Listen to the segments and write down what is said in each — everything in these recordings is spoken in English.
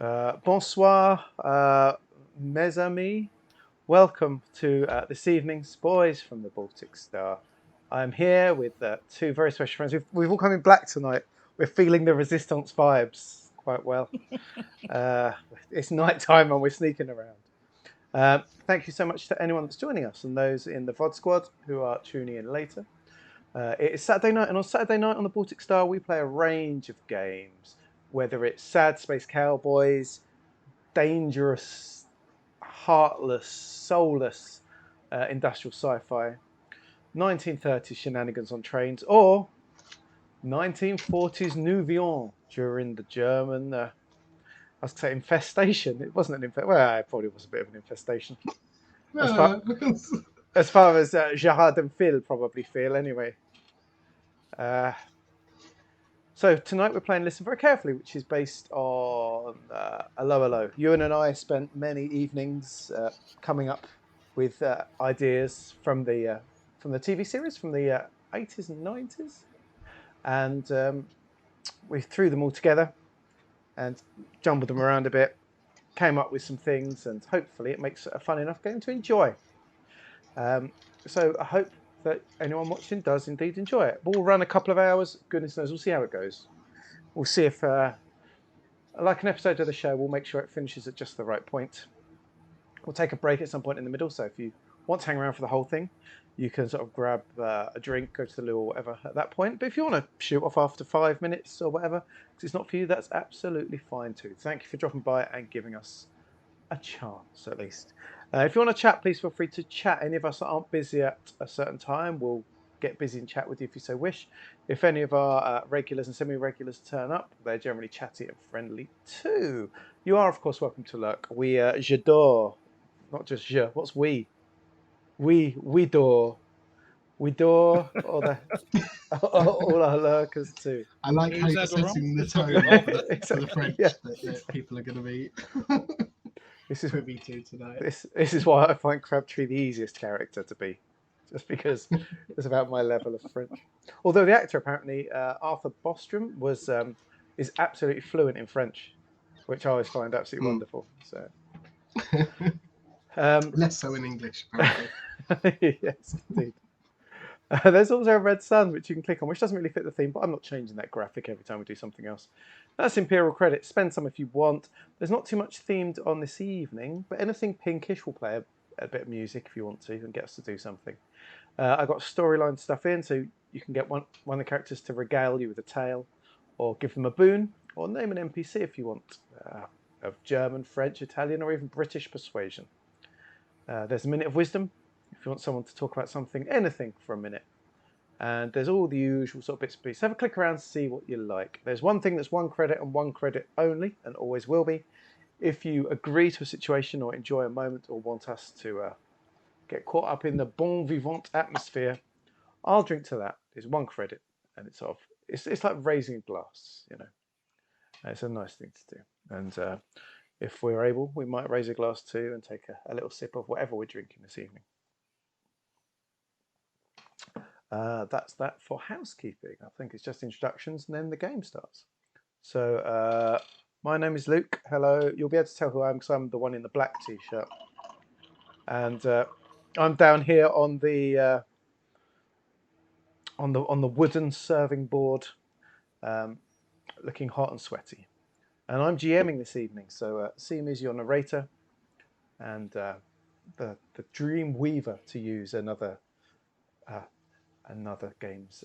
Bonsoir, mes amis. Welcome to this evening's Boys from the Baltic Star. I'm here with two very special friends. We've all come in black tonight. We're feeling the Resistance vibes quite well. It's night time and we're sneaking around. Thank you so much to anyone that's joining us and those in the VOD squad who are tuning in later. It is Saturday night, and on Saturday night on the Baltic Star, we play a range of games, whether it's sad space cowboys, dangerous, heartless, soulless industrial sci-fi, 1930s shenanigans on trains, or 1940s nouveau during the German, I was going to say infestation. It wasn't an infestation. Well, it probably was a bit of an infestation. As far as Gerard and Phil probably feel, anyway. So tonight we're playing Listen Very Carefully, which is based on Allo Allo. Ewan and I spent many evenings coming up with ideas from the TV series from the 80s and 90s, and we threw them all together and jumbled them around a bit, came up with some things, and hopefully it makes it a fun enough game to enjoy. So I hope that anyone watching does indeed enjoy it. We'll run a couple of hours. Goodness knows, we'll see how it goes. We'll see if, like an episode of the show, we'll make sure it finishes at just the right point. We'll take a break at some point in the middle. So if you want to hang around for the whole thing, you can sort of grab a drink, go to the loo or whatever at that point. But if you want to shoot off after 5 minutes or whatever, because it's not for you, that's absolutely fine too. Thank you for dropping by and giving us a chance, at least. If you want to chat, please feel free to chat. Any of us that aren't busy at a certain time will get busy and chat with you if you so wish. If any of our regulars and semi-regulars turn up, they're generally chatty and friendly too. You are, of course, welcome to lurk. We j'adore, not just je. What's we? We door. We door all our lurkers too. I like how you're setting the tone for the French that people are going to be privy to tonight. This is why I find Crabtree the easiest character to be, just because it's about my level of French. Although the actor apparently, Arthur Bostrom, is absolutely fluent in French, which I always find absolutely wonderful. So less so in English, apparently. Yes, indeed. There's also a red sun which you can click on, which doesn't really fit the theme, but I'm not changing that graphic every time we do something else. That's Imperial Credit. Spend some if you want. There's not too much themed on this evening, but anything pinkish will play a bit of music if you want to and get us to do something. I've got storyline stuff in, so you can get one of the characters to regale you with a tale, or give them a boon, or name an NPC if you want, of German, French, Italian, or even British persuasion. There's a minute of wisdom, if you want someone to talk about something, anything for a minute. And there's all the usual sort of bits and pieces. Have a click around to see what you like. There's one thing that's 1 credit and 1 credit only, and always will be. If you agree to a situation or enjoy a moment or want us to get caught up in the bon vivant atmosphere, I'll drink to that. It's 1 credit, and it's sort of it's like raising a glass, you know. It's a nice thing to do. And if we're able, we might raise a glass too and take a little sip of whatever we're drinking this evening. That's that for housekeeping. I think it's just introductions and then the game starts. So my name is Luke. Hello. You'll be able to tell who I am because I'm the one in the black t-shirt. And I'm down here on the wooden serving board, looking hot and sweaty. And I'm GMing this evening. So see me as your narrator and the dream weaver, to use another game's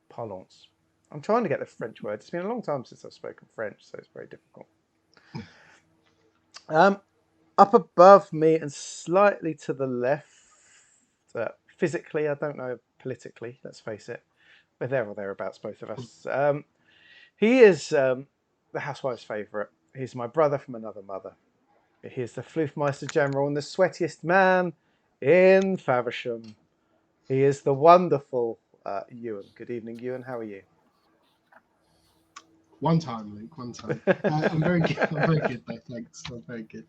parlance. I'm trying to get the French word. It's been a long time since I've spoken French, so it's very difficult. Up above me and slightly to the left, physically, I don't know politically, let's face it, we're there or thereabouts, both of us. He is the housewife's favourite. He's my brother from another mother. He is the Floofmeister General and the sweatiest man in Faversham. He is the wonderful Ewan. Good evening, Ewan. How are you? One time, Luke. One time. I'm very good. I'm very good, though. Thanks. I'm very good.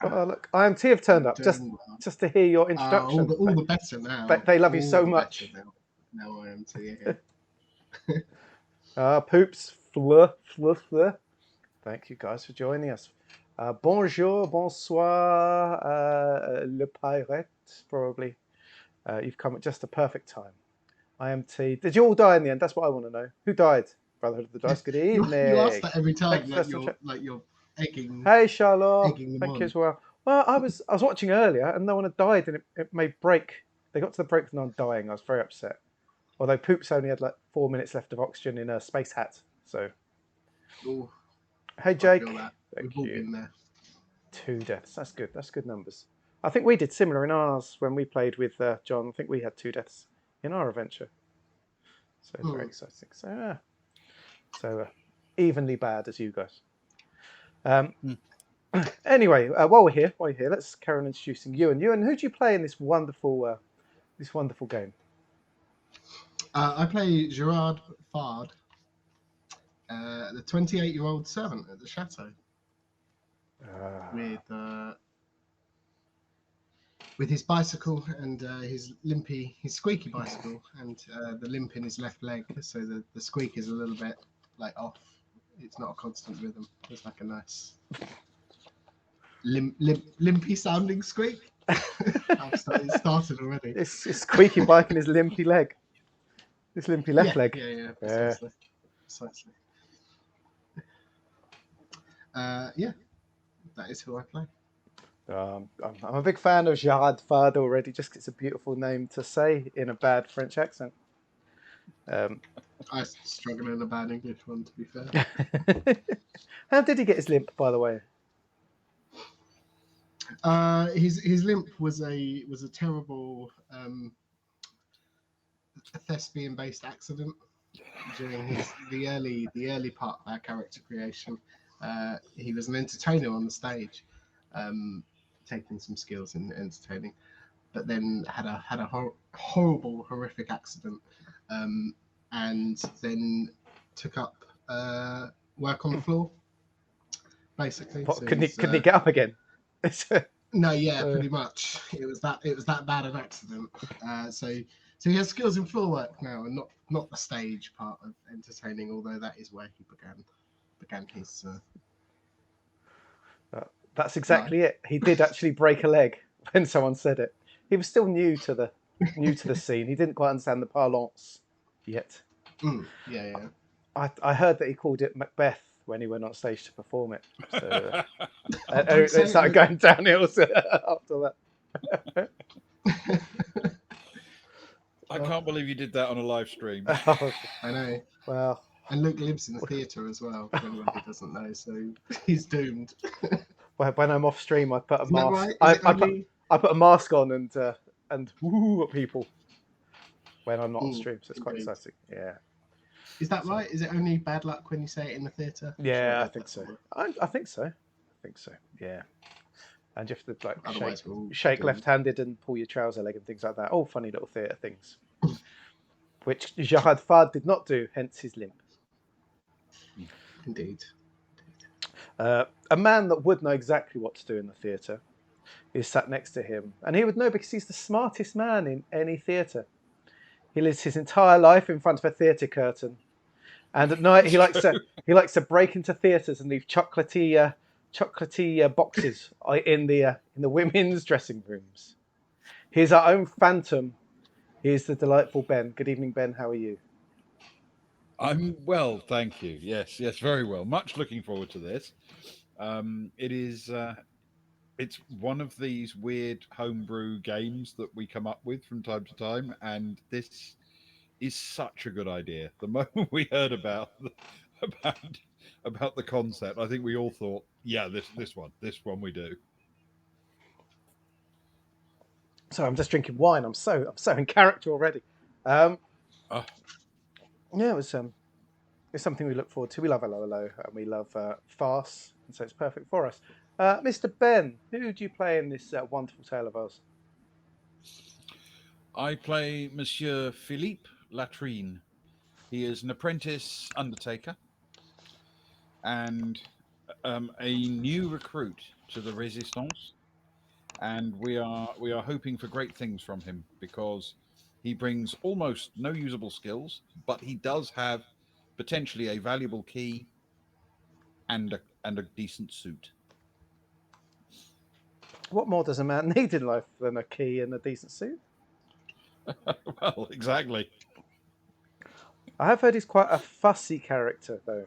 Oh, look, IMT have turned up just to hear your introduction. All the better now. They love you so much. Now IMT are here. Poops. Fluh. Thank you guys for joining us. Bonjour, bonsoir, le pirate, probably. You've come at just the perfect time. I am T. Did you all die in the end? That's what I want to know. Who died? Brotherhood of the Dice. Good evening. You ask that every time, you're egging. Hey, Charlotte. Egging them Thank on. you as well. Well, I was watching earlier, and no one had died, and it made break. They got to the break with no one dying. I was very upset. Although Poops only had like 4 minutes left of oxygen in a space hat. So. Ooh, Hey, Jake. We've all been there. 2 deaths. That's good. That's good numbers. I think we did similar in ours when we played with John. I think we had 2 deaths in our adventure. So very exciting. So evenly bad as you guys. Anyway, while we're here, let's carry on introducing Ewan. Ewan, who do you play in this wonderful game? I play Gerard Fard, the 28-year-old servant at the chateau, with his bicycle and his squeaky bicycle, and the limp in his left leg, so the squeak is a little bit like off. It's not a constant rhythm. It's like a nice limpy sounding squeak. It started already. It's squeaky bike and his limpy leg. His limpy left leg. Yeah, precisely. That is who I play. I'm a big fan of Gerard Fard already, just 'cause it's a beautiful name to say in a bad French accent. I struggle in a bad English one, to be fair. How did he get his limp, by the way? His limp was a terrible thespian-based accident during the early part of our character creation. He was an entertainer on the stage, taking some skills in entertaining, but then had a horrible, horrific accident, and then took up work on the floor, basically. What, so couldn't he get up again? No, pretty much. It was that bad an accident. So he has skills in floor work now, and not the stage part of entertaining, although that is where he began his. That's exactly it. He did actually break a leg when someone said it. He was still new to the scene. He didn't quite understand the parlance yet. Yeah. I heard that he called it Macbeth when he went on stage to perform it. So it started going downhill after that. I can't believe you did that on a live stream. I know. Well, and Luke lives in the theatre as well, for anyone who doesn't know, so he's doomed. When I'm off stream, I put a mask. Right? I put a mask on and woo at people when I'm not on stream, so it's quite exciting. Yeah. Is that right? Is it only bad luck when you say it in the theatre? Yeah, I think so. I think so. Yeah. And you have to shake left-handed and pull your trouser leg and things like that. All funny little theatre things, which Gerard Fard did not do, hence his limp. Indeed. A man that would know exactly what to do in the theatre is sat next to him, and he would know because he's the smartest man in any theatre. He lives his entire life in front of a theatre curtain, and at night he likes to break into theatres and leave chocolatey boxes in the women's dressing rooms. He's our own phantom. He's the delightful Ben. Good evening, Ben. How are you? I'm well, thank you. Yes, very well. Much looking forward to this. It's one of these weird homebrew games that we come up with from time to time, and this is such a good idea. The moment we heard about the concept, I think we all thought, yeah, this one we do. So I'm just drinking wine. I'm so in character already. Yeah, it's something we look forward to. We love Hello Hello, and we love farce, and so it's perfect for us. Mr. Ben, who do you play in this wonderful tale of ours? I play Monsieur Philippe Latrine. He is an apprentice undertaker and a new recruit to the Resistance, and we are hoping for great things from him because he brings almost no usable skills, but he does have potentially a valuable key and and a decent suit. What more does a man need in life than a key and a decent suit? Well, exactly. I have heard he's quite a fussy character, though.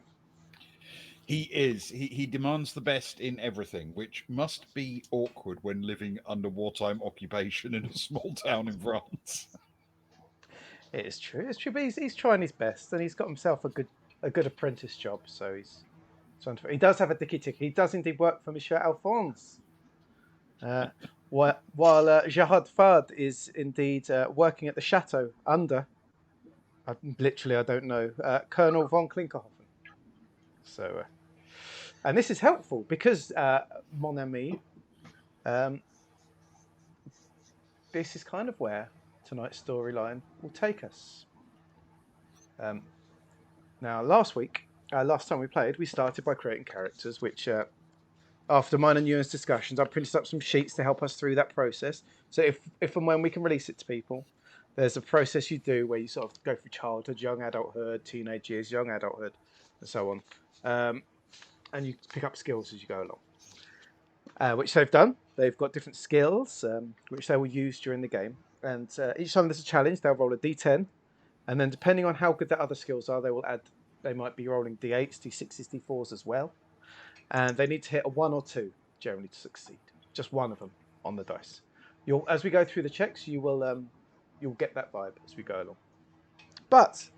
He is. He demands the best in everything, which must be awkward when living under wartime occupation in a small town in France. It is true. It's true, but he's trying his best, and he's got himself a good apprentice job. So he's trying to. He does have a dicky tick. He does indeed work for Monsieur Alphonse. While Gerard Fard is indeed working at the chateau under, literally, I don't know, Colonel von Klinkerhoffen. So, and this is helpful because, mon ami, this is kind of where tonight's storyline will take us. Now, last time we played, we started by creating characters, which, after mine and Ewan's discussions, I printed up some sheets to help us through that process. So if and when we can release it to people, there's a process you do where you sort of go through childhood, young adulthood, teenage years, young adulthood, and so on. And you pick up skills as you go along, which they've done. They've got different skills, which they will use during the game. And each time there's a challenge, they'll roll a d10. And then depending on how good their other skills are, they might be rolling d8s, d6s, d4s as well. And they need to hit a 1 or 2 generally to succeed. Just one of them on the dice. As we go through the checks, you'll get that vibe as we go along. But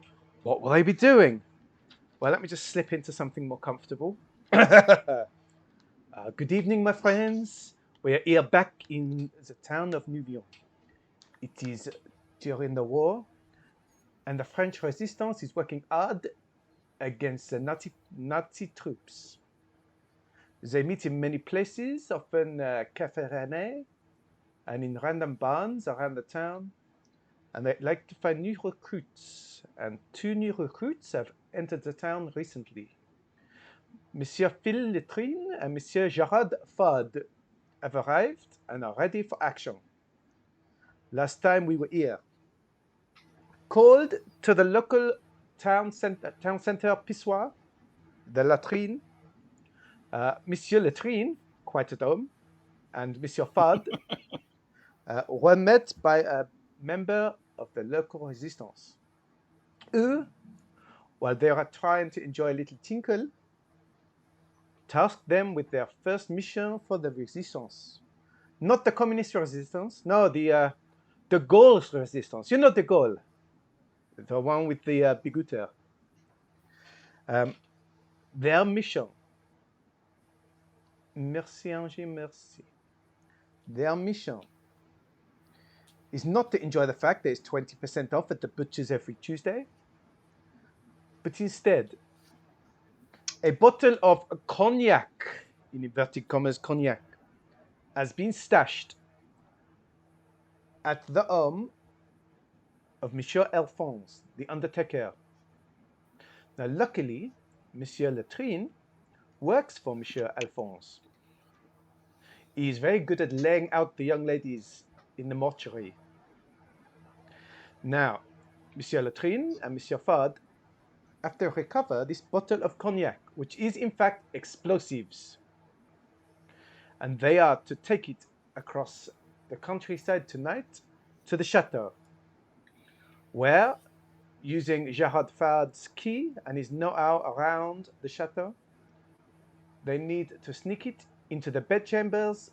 what will they be doing? Well, let me just slip into something more comfortable. Good evening, my friends. We are here back in the town of Nouvion. It is during the war, and the French resistance is working hard against the Nazi troops. They meet in many places, often Café René, and in random barns around the town. And they like to find new recruits. And 2 new recruits have entered the town recently. Monsieur Phil Letrine and Monsieur Gerard Fard have arrived and are ready for action. Last time we were here, called to the local town center pissoir, the latrine. Monsieur Letrine, quite at home, and Monsieur Fard were met by a member of the local resistance, who, while they are trying to enjoy a little tinkle, tasked them with their first mission for the resistance. Not the communist resistance, no, the Gaulle's resistance. You know the Gaulle, the one with the bigouteur. Their mission, merci Angie, merci. Their mission is not to enjoy the fact there's 20% off at the butcher's every Tuesday, but instead a bottle of cognac, in inverted commas cognac, has been stashed at the home of Monsieur Alphonse, the undertaker. Now, luckily, Monsieur Letrine works for Monsieur Alphonse. He is very good at laying out the young ladies in the mortuary. Now, Monsieur Letrine and Monsieur Fard have to recover this bottle of cognac, which is in fact explosives. And they are to take it across the countryside tonight to the chateau, where, using Gerard Fard's key and his know-how around the chateau, they need to sneak it into the bedchambers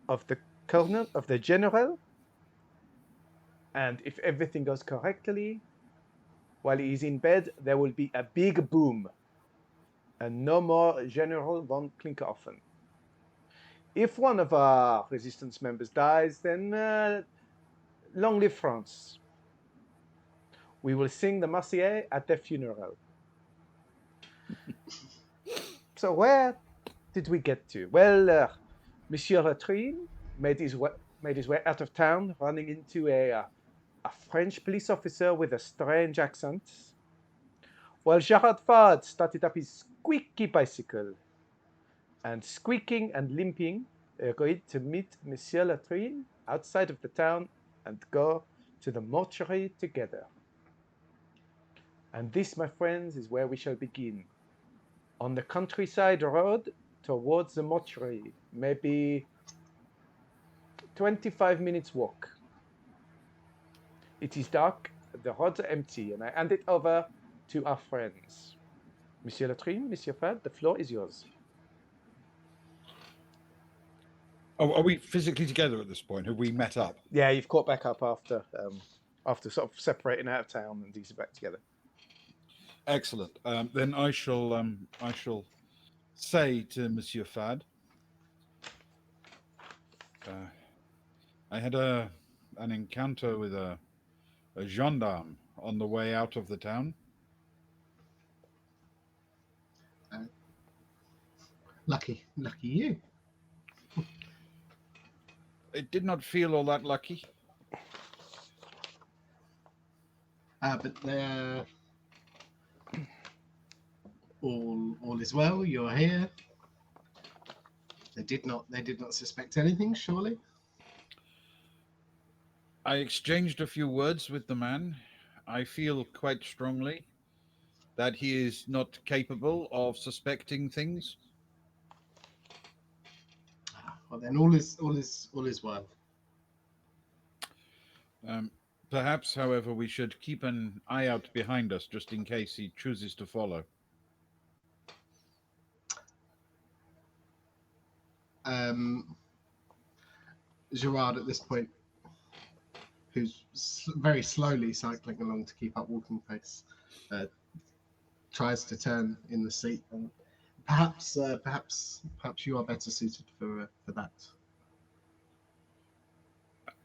of the colonel, of the general, and if everything goes correctly, while he is in bed, there will be a big boom, and no more General von Klinkerhoffen. If one of our resistance members dies, then long live France. We will sing the Marseillaise at their funeral. So where did we get to? Well, Monsieur Letrine made his way out of town, running into a French police officer with a strange accent, while Gerard Fard started up his squeaky bicycle, and squeaking and limping, agreed to meet Monsieur Letrine outside of the town and go to the mortuary together. And this, my friends, is where we shall begin. On the countryside road towards the mortuary, maybe 25 minutes walk. It is dark, the roads are empty, and I hand it over to our friends. Monsieur Latrine, Monsieur Fad, the floor is yours. Oh, are we physically together at this point? Have we met up? Yeah, you've caught back up after sort of separating out of town and these are back together. Excellent. Then I shall say to Monsieur Fad, I had an encounter with a gendarme on the way out of the town. Lucky you. It did not feel all that lucky. But they're all is well. You're here. They did not suspect anything, surely. I exchanged a few words with the man. I feel quite strongly that he is not capable of suspecting things. Well, then all is well. Perhaps, however, we should keep an eye out behind us just in case he chooses to follow. Gerard, at this point, who's very slowly cycling along to keep up walking pace, tries to turn in the seat, and perhaps you are better suited for that.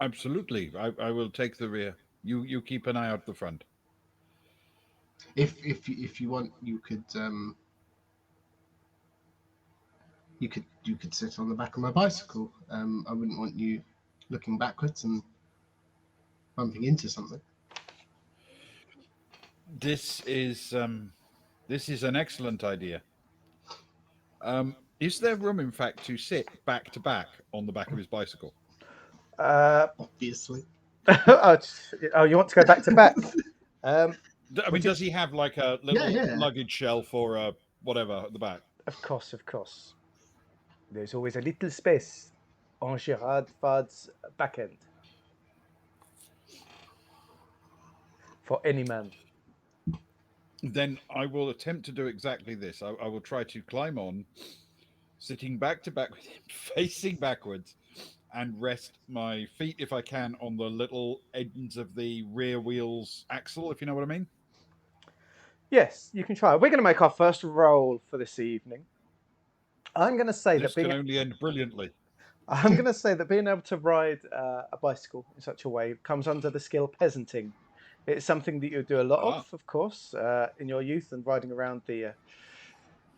Absolutely, I will take the rear. You keep an eye out the front. If you want, you could sit on the back of my bicycle. I wouldn't want you looking backwards and bumping into something. This is an excellent idea. Is there room, in fact, to sit back to back on the back of his bicycle? Obviously. Oh, you want to go back to back? I mean, does he have like a little luggage shelf or whatever at the back? Of course. There's always a little space on Gerard Fad's back end for any man. Then I will attempt to do exactly this. I will try to climb on, sitting back to back with him, facing backwards, and rest my feet, if I can, on the little ends of the rear wheel's axle, if you know what I mean. Yes, you can try. We're going to make our first roll for this evening. I'm going to say this can only end brilliantly. I'm going to say that being able to ride a bicycle in such a way comes under the skill peasanting. It's something that you do a lot of course, in your youth and riding around the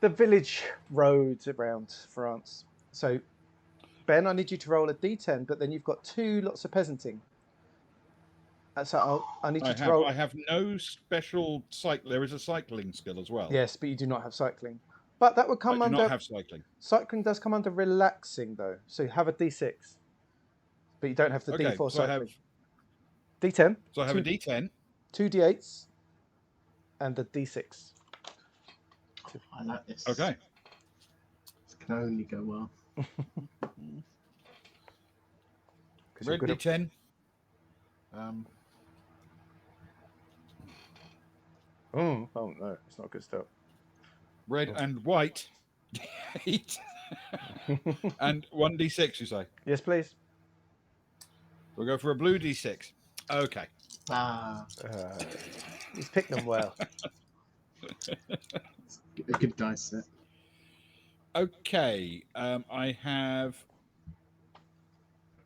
village roads around France. So, Ben, I need you to roll a d10, but then you've got 2 lots of peasanting. So I need you to roll. I have no special cycle. There is a cycling skill as well. Yes, but you do not have cycling. But that would come under. I do not have cycling. Cycling does come under relaxing, though. So you have a d6, but you don't have the d4 so cycling. I have d10. So I have a d10, 2 d8s, and a d6. I like this. Okay. This can only go well. Red d10. Oh no, it's not good stuff. Red and white. 8. And 1d6, you say? Yes, please. We'll go for a blue d6. Okay. He's picked them well. A good dice set. Okay. I have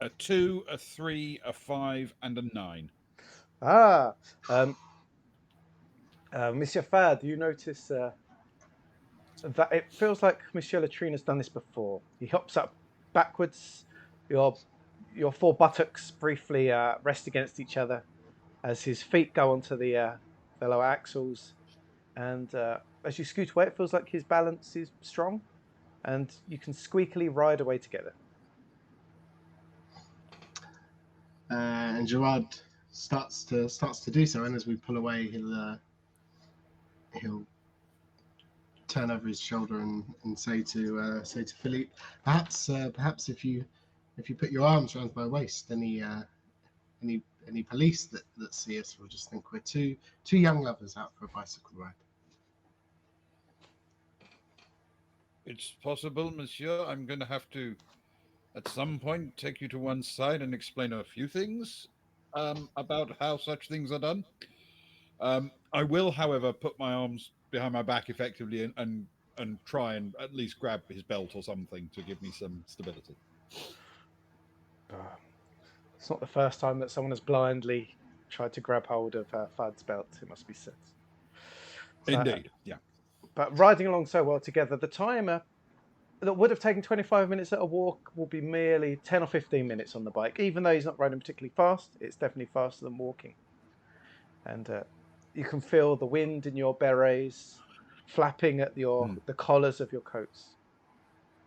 a 2, a 3, a 5, and a 9. Monsieur Fad, you notice that it feels like Monsieur Latrine has done this before. He hops up backwards. Your 4 buttocks briefly rest against each other as his feet go onto the lower axles. And as you scoot away, it feels like his balance is strong. And you can squeakily ride away together. And Gerard starts to do so. And as we pull away, he'll turn over his shoulder and say to Philippe, perhaps if you put your arms around my waist, any police that see us will just think we're two young lovers out for a bicycle ride. It's possible, monsieur. I'm going to have to, at some point, take you to one side and explain a few things about how such things are done. I will, however, put my arms behind my back effectively and try and at least grab his belt or something to give me some stability. It's not the first time that someone has blindly tried to grab hold of Fudd's belt, it must be said. So, Indeed, yeah. But riding along so well together, the timer that would have taken 25 minutes at a walk will be merely 10 or 15 minutes on the bike. Even though he's not riding particularly fast, it's definitely faster than walking. And you can feel the wind in your berets flapping at the collars of your coats.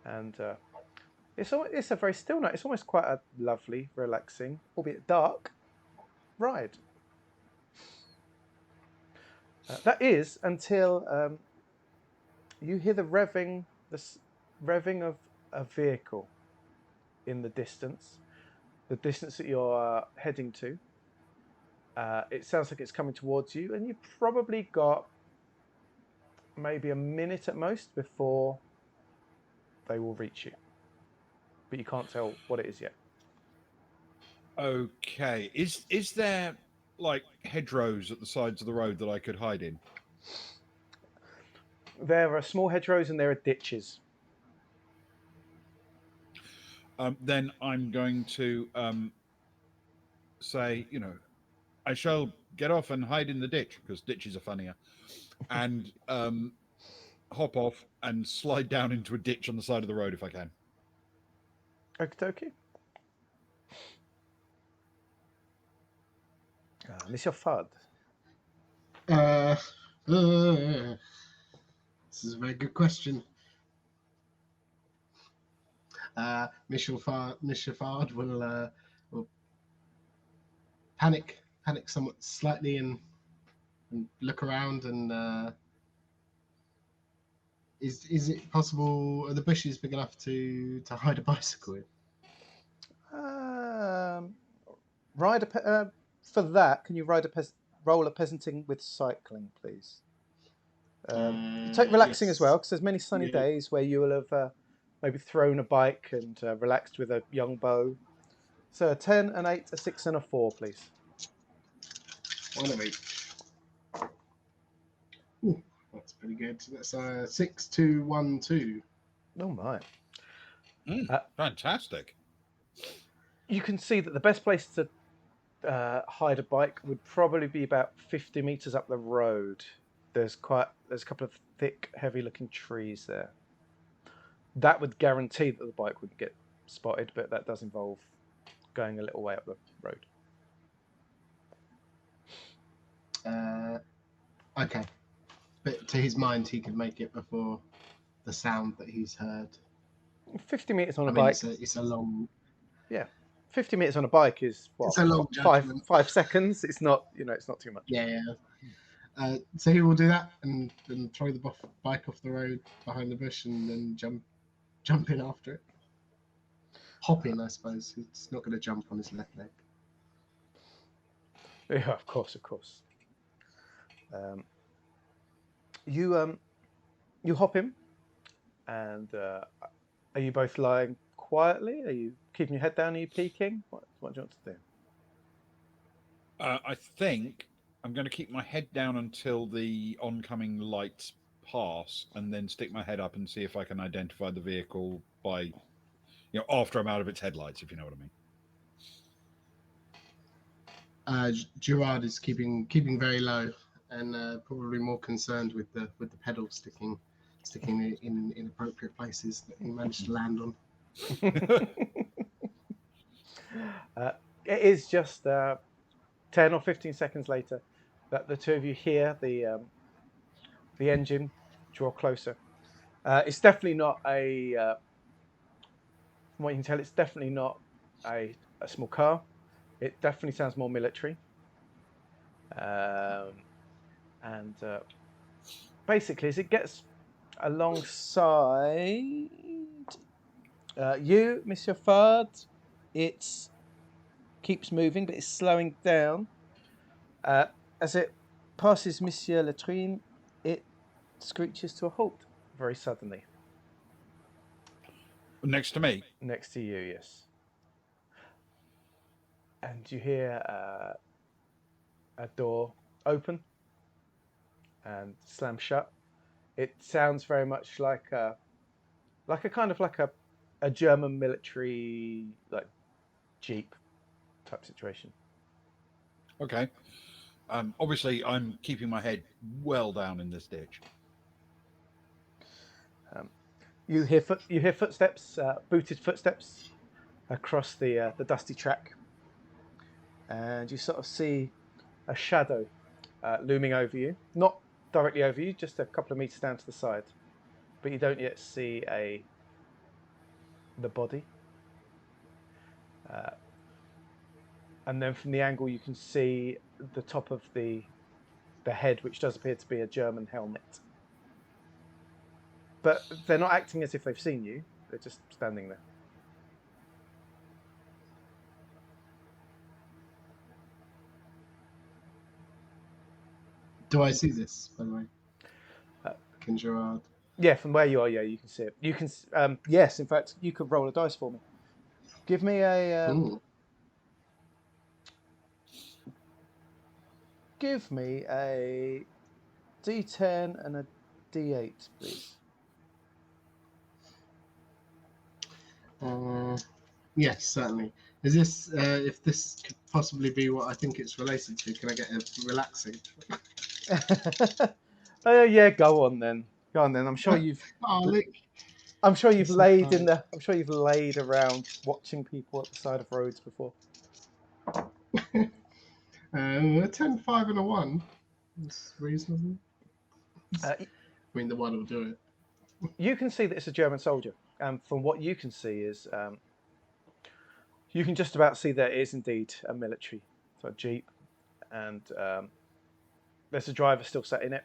And it's a very still night. It's almost quite a lovely, relaxing, albeit dark, ride. That is until you hear the revving of a vehicle in the distance that you're heading to. It sounds like it's coming towards you, and you've probably got maybe a minute at most before they will reach you. But you can't tell what it is yet. Okay. Is there like hedgerows at the sides of the road that I could hide in? There are small hedgerows and there are ditches. Then I'm going to say, I shall get off and hide in the ditch because ditches are funnier, and hop off and slide down into a ditch on the side of the road if I can. Okie dokie. Monsieur Fudd. This is a very good question. Monsieur Fard will panic somewhat slightly and look around and is it possible? Are the bushes big enough to hide a bicycle in? For that, can you roll a peasanting with cycling, please? Take relaxing Yes. as well, because there's many sunny days where you will have maybe thrown a bike and relaxed with a young beau. So a 10, an 8, a 6, and a 4, please. One of each. Ooh, that's pretty good. That's 6, 2, 1, 2. Oh my! Fantastic. You can see that the best place to hide a bike would probably be about 50 meters up the road. There's a couple of thick, heavy-looking trees there. That would guarantee that the bike wouldn't get spotted, but that does involve going a little way up the road. Okay, but to his mind, he could make it before the sound that he's heard. 50 meters on a bike. It's a long. Yeah, 50 meters on a bike is what? It's a long five seconds. It's not, it's not too much. Yeah. So he will do that and throw the bike off the road behind the bush and then jump in after it. Hop in, I suppose. He's not going to jump on his left leg. Yeah, of course. You hop in, and are you both lying quietly? Are you keeping your head down? Are you peeking? What do you want to do? I think I'm going to keep my head down until the oncoming lights pass, and then stick my head up and see if I can identify the vehicle by, after I'm out of its headlights, if you know what I mean. Gerard is keeping very low and probably more concerned with the pedal sticking in inappropriate places that he managed to land on. It is just 10 or 15 seconds later that the two of you hear the engine draw closer. It's definitely not from what you can tell, it's definitely not a small car. It definitely sounds more military. And basically, as it gets alongside you, Monsieur Fard. It keeps moving, but it's slowing down. As it passes Monsieur Latrine, it screeches to a halt very suddenly. Next to me. Next to you, yes. And you hear a door open and slam shut. It sounds very much like a kind of like a German military like jeep type situation. Okay. Obviously, I'm keeping my head well down in this ditch. You hear footsteps, booted footsteps across the dusty track, and you sort of see a shadow looming over you. Not directly over you, just a couple of meters down to the side. But you don't yet see the body. And then from the angle, you can see the top of the head, which does appear to be a German helmet. But they're not acting as if they've seen you. They're just standing there. Do I see this, by the way? Can Gerard? Yeah, from where you are, yeah, you can see it. You can, yes, in fact, you could roll a dice for me. Give me a, give me a D10 and a D8, please. Yes, certainly. Is this, if this could possibly be what I think it's related to, can I get a relaxing? Yeah, go on then. Go on then. I'm sure you've. I'm sure you've laid in the. I'm sure you've laid around watching people at the side of roads before. A 10, 5, and a 1. That's reasonable. I mean, the 1 will do it. You can see that it's a German soldier. From what you can see is, you can just about see that it is indeed a military sort of jeep, and there's a driver still sat in it,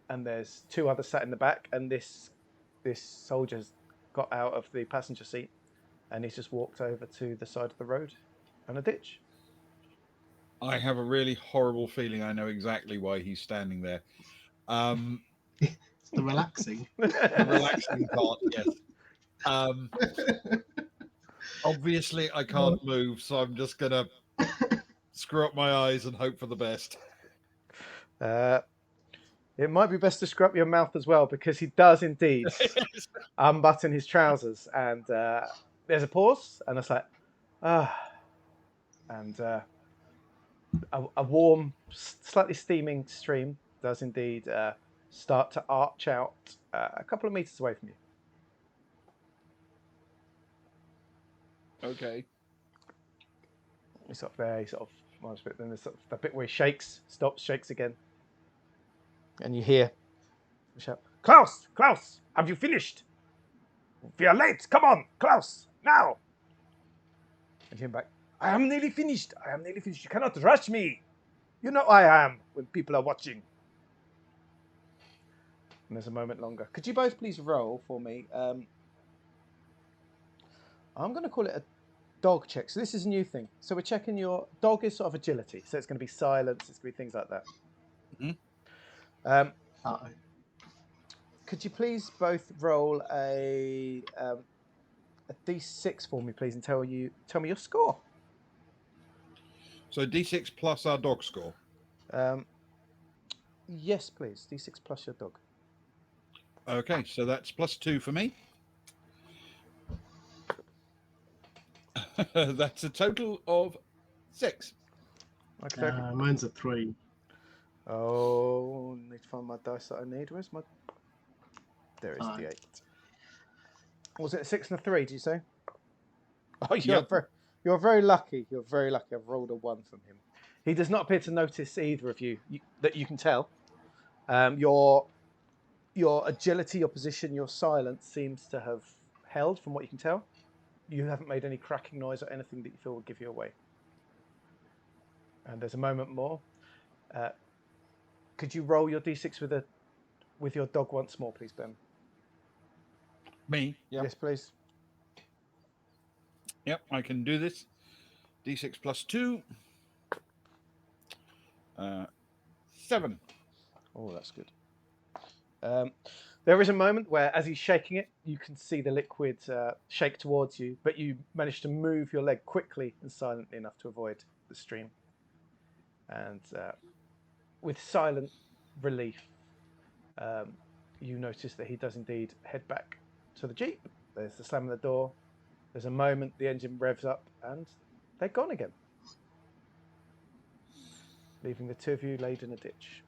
and there's 2 others sat in the back, and this soldier's got out of the passenger seat, and he's just walked over to the side of the road and a ditch. I have a really horrible feeling I know exactly why he's standing there. It's the relaxing. The relaxing part, yes. Obviously, I can't move, so I'm just going to screw up my eyes and hope for the best. It might be best to screw up your mouth as well, because he does indeed unbutton his trousers, and there's a pause, and it's like, and a warm, slightly steaming stream does indeed start to arch out a couple of meters away from you. Okay. He's sort of there, he sort of moves a bit, then there's sort of the bit where he shakes, stops, shakes again. And you hear the shout, Klaus, Klaus, have you finished? We are late, come on, Klaus, now! And you hear back, I am nearly finished, you cannot rush me. You know I am when people are watching. And there's a moment longer. Could you both please roll for me? I'm going to call it a dog check. So this is a new thing. So we're checking your dog is sort of agility. So it's going to be silence. It's going to be things like that. Mm-hmm. Could you please both roll a D6 for me, please, and tell me your score. So D6 plus our dog score. Yes, please. D6 plus your dog. Okay, so that's +2 for me. That's a total of 6. Okay. Mine's a 3. Oh, I need to find my dice that I need. Where's my... There is the 8. Was it a 6 and a 3, did you say? Oh, you're very lucky. You're very lucky. I've rolled a 1 from him. He does not appear to notice either of you, that you can tell. Your agility, your position, your silence seems to have held from what you can tell. You haven't made any cracking noise or anything that you feel will give you away. And there's a moment more. Could you roll your D6 with your dog once more, please, Ben? Me? Yep. Yes, please. Yep, I can do this. D6 plus 2. 7. Oh, that's good. There is a moment where, as he's shaking it, you can see the liquid shake towards you, but you manage to move your leg quickly and silently enough to avoid the stream. And with silent relief, you notice that he does indeed head back to the jeep. There's the slam of the door. There's a moment, the engine revs up, and they're gone again, leaving the two of you laid in a ditch.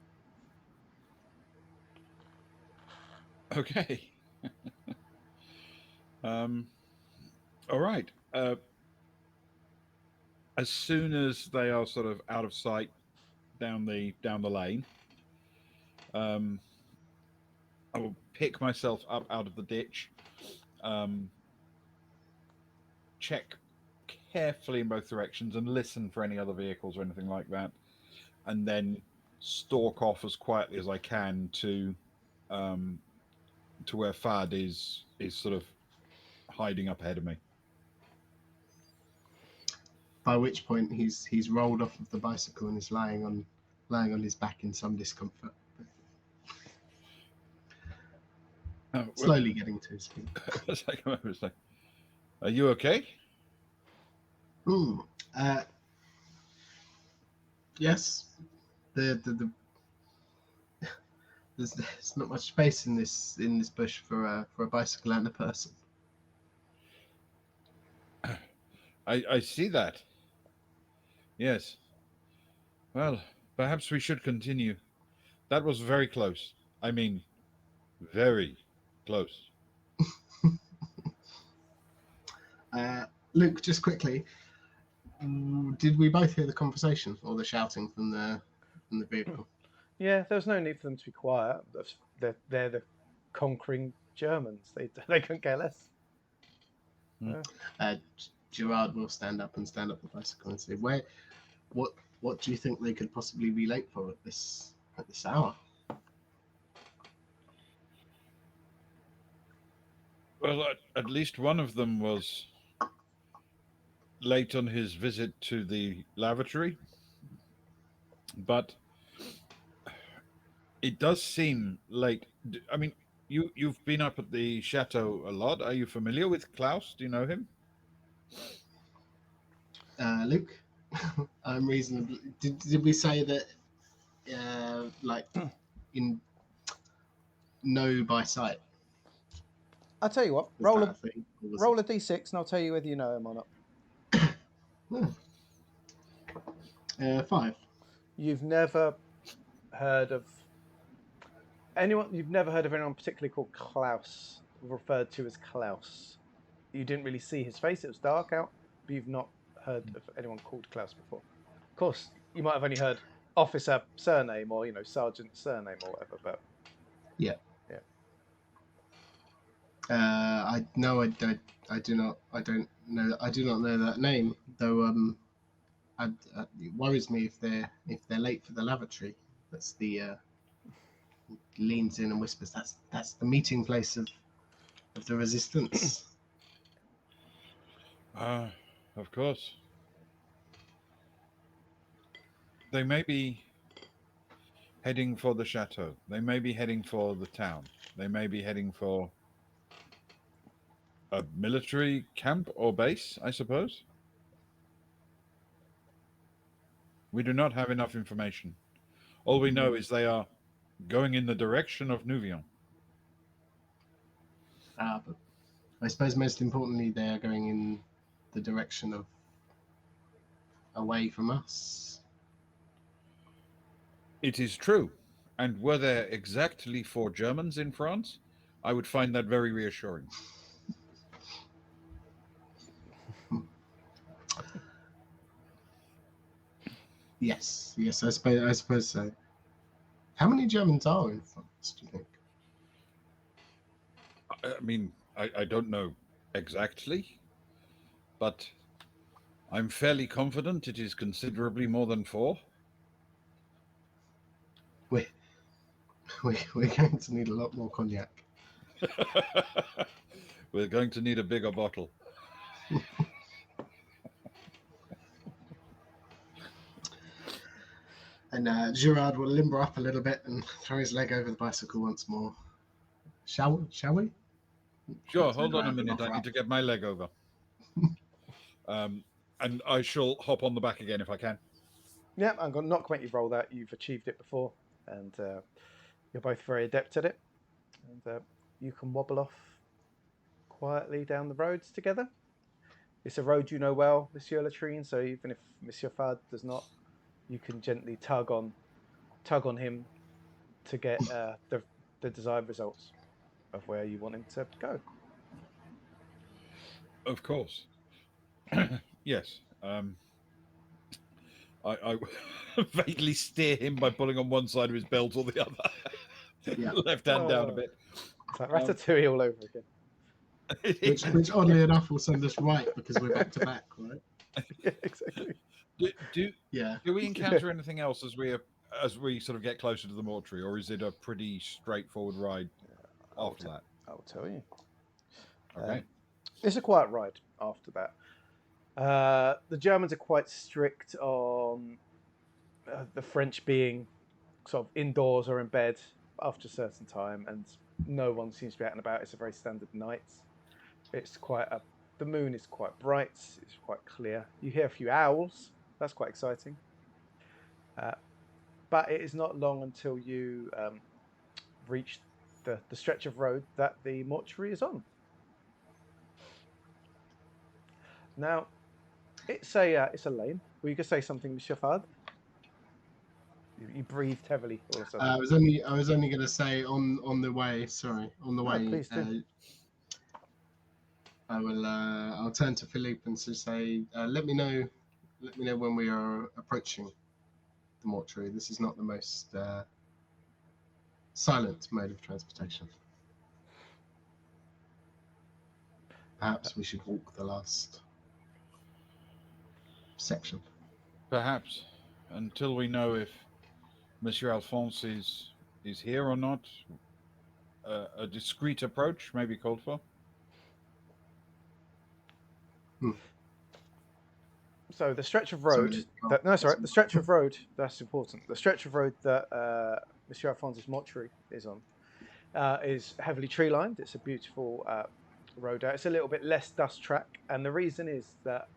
Okay. All right. As soon as they are sort of out of sight down the lane, I will pick myself up out of the ditch, check carefully in both directions, and listen for any other vehicles or anything like that, and then stalk off as quietly as I can to where Fad is sort of hiding up ahead of me. By which point he's rolled off of the bicycle and is lying on his back in some discomfort. Slowly getting to his feet. Are you okay? Yes. There's not much space in this bush for a bicycle and a person. I see that. Yes. Well, perhaps we should continue. That was very close. I mean, very close. Luke, just quickly, did we both hear the conversation or the shouting from the vehicle? Yeah, there was no need for them to be quiet. They're the conquering Germans. They couldn't care less. Gerard will stand up the bicycle and say, what do you think they could possibly be late for at this hour? Well, at least one of them was late on his visit to the lavatory, but it does seem late. I mean, you've been up at the chateau a lot. Are you familiar with Klaus? Do you know him? Luke, I'm reasonably. Did we say that? Like in know by sight. I'll tell you what. Roll a d6, and I'll tell you whether you know him or not. 5. You've never heard of anyone. You've never heard of anyone particularly called Klaus, referred to as Klaus. You didn't really see his face; it was dark out. But you've not heard of anyone called Klaus before. Of course, you might have only heard officer surname or sergeant surname or whatever. But yeah. I do not know that name, though. It worries me if they're late for the lavatory. That's the leans in and whispers. That's the meeting place of the resistance. Of course. They may be heading for the chateau. They may be heading for the town. They may be heading for a military camp or base, I suppose. We do not have enough information. All we know is they are going in the direction of Nouvion. But I suppose most importantly, they are going in the direction of away from us. It is true. And were there exactly 4 Germans in France, I would find that very reassuring. Yes, I suppose so. How many Germans are in France, do you think? I mean, I don't know exactly, but I'm fairly confident it is considerably more than 4. We're going to need a lot more cognac. We're going to need a bigger bottle. And Gerard will limber up a little bit and throw his leg over the bicycle once more. Shall we? Sure, So hold on a I'll minute. offer I need up. to get my leg over. And I shall hop on the back again if I can. Yeah, I'm going to not make you roll that. You've achieved it before, and you're both very adept at it. And you can wobble off quietly down the roads together. It's a road you know well, Monsieur Latrine. So even if Monsieur Fad does not, you can gently tug on him to get the desired results of where you want him to go. Of course. Yes. I vaguely steer him by pulling on one side of his belt or the other. Yeah. Left hand down a bit. It's like Ratatouille all over again. Which oddly enough will send us right because we're back to back, right? Yeah, exactly. Do Yeah. we encounter anything else as we sort of get closer to the mortuary, or is it a pretty straightforward ride after that? I'll tell you. Okay. It's a quiet ride after that. The Germans are quite strict on the French being sort of indoors or in bed after a certain time, and no one seems to be out and about. It's a very standard night. It's the moon is quite bright. It's quite clear. You hear a few owls. That's quite exciting. But it is not long until you reach the stretch of road that the mortuary is on. Now, it's a lane. Were you going to say something, Monsieur Fad? You breathed heavily all of a sudden. I was only going to say on the way. Sorry, on the way. Please do. I'll turn to Philippe and say, let me know when we are approaching the mortuary. This is not the most silent mode of transportation. Perhaps we should walk the last section. Perhaps until we know if Monsieur Alphonse is here or not, a discreet approach may be called for. So the stretch of road. The stretch of road. That's important. The stretch of road that Monsieur Alphonse's mortuary is on is heavily tree lined. It's a beautiful road out. It's a little bit less dust track, and the reason is that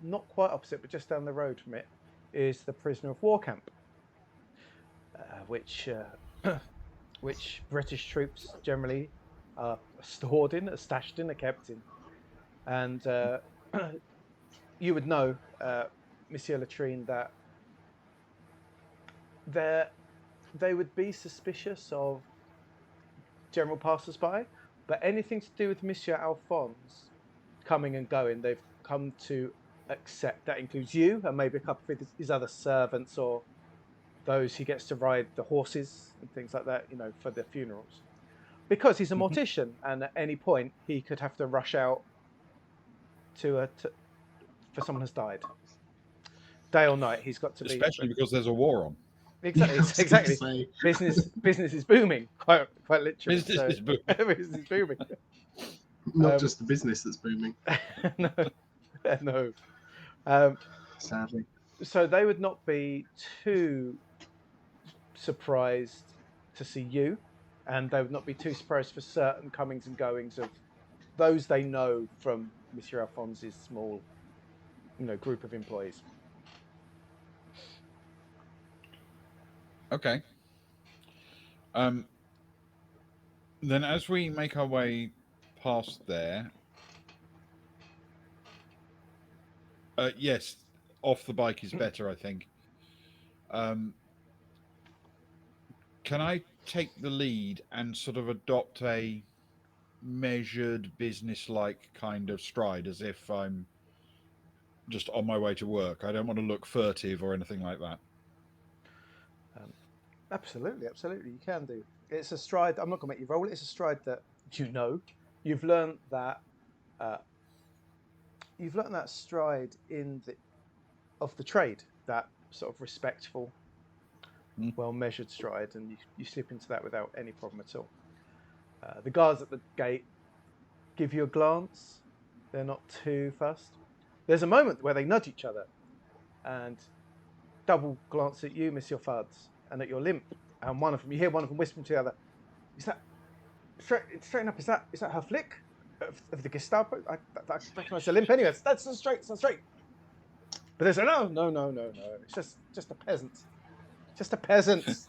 not quite opposite, but just down the road from it, is the prisoner of war camp, which British troops generally are stored in, are stashed in, are kept in, and you would know, Monsieur Latrine, that they would be suspicious of general passers-by, but anything to do with Monsieur Alphonse coming and going, they've come to accept. That includes you and maybe a couple of his other servants or those he gets to ride the horses and things like that, for the funerals. Because he's a mortician, and at any point he could have to rush out for someone has died. Day or night, he's got to be. Especially because there's a war on. Exactly. Business is booming, quite literally. Business is booming. Business is booming. Not just the business that's booming. No. Sadly. So they would not be too surprised to see you, and they would not be too surprised for certain comings and goings of those they know from Monsieur Alphonse's small, group of employees. Okay. Then as we make our way past there, yes, off the bike is better, I think. Can I take the lead and sort of adopt a measured, business-like kind of stride, as if I'm just on my way to work? I don't want to look furtive or anything like that. Absolutely, you can do. It's a stride. I'm not going to make you roll it. It's a stride that you've learned that. You've learned that stride of the trade, that sort of respectful, well-measured stride, and you slip into that without any problem at all. The guards at the gate give you a glance. They're not too fussed. There's a moment where they nudge each other and double glance at you, Monsieur Fuds, and at your limp. And you hear one of them whispering to the other, "Is that straighten up? Is that her flick of the Gestapo? I recognise the limp anyway. That's not straight. It's not straight." But there's no. It's just a peasant. Just a peasant.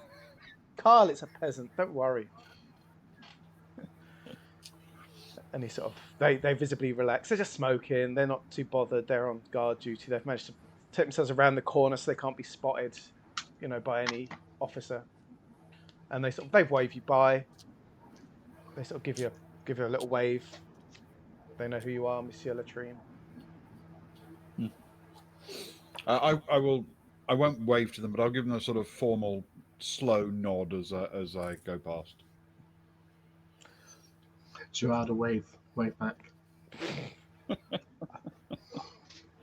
Carl, it's a peasant. Don't worry. And they visibly relax. They're just smoking. They're not too bothered. They're on guard duty. They've managed to take themselves around the corner so they can't be spotted, by any officer. And they wave you by. They sort of give you a little wave. They know who you are, Monsieur Latrine. I won't wave to them, but I'll give them a sort of formal, slow nod as I go past. Gerard will wave back.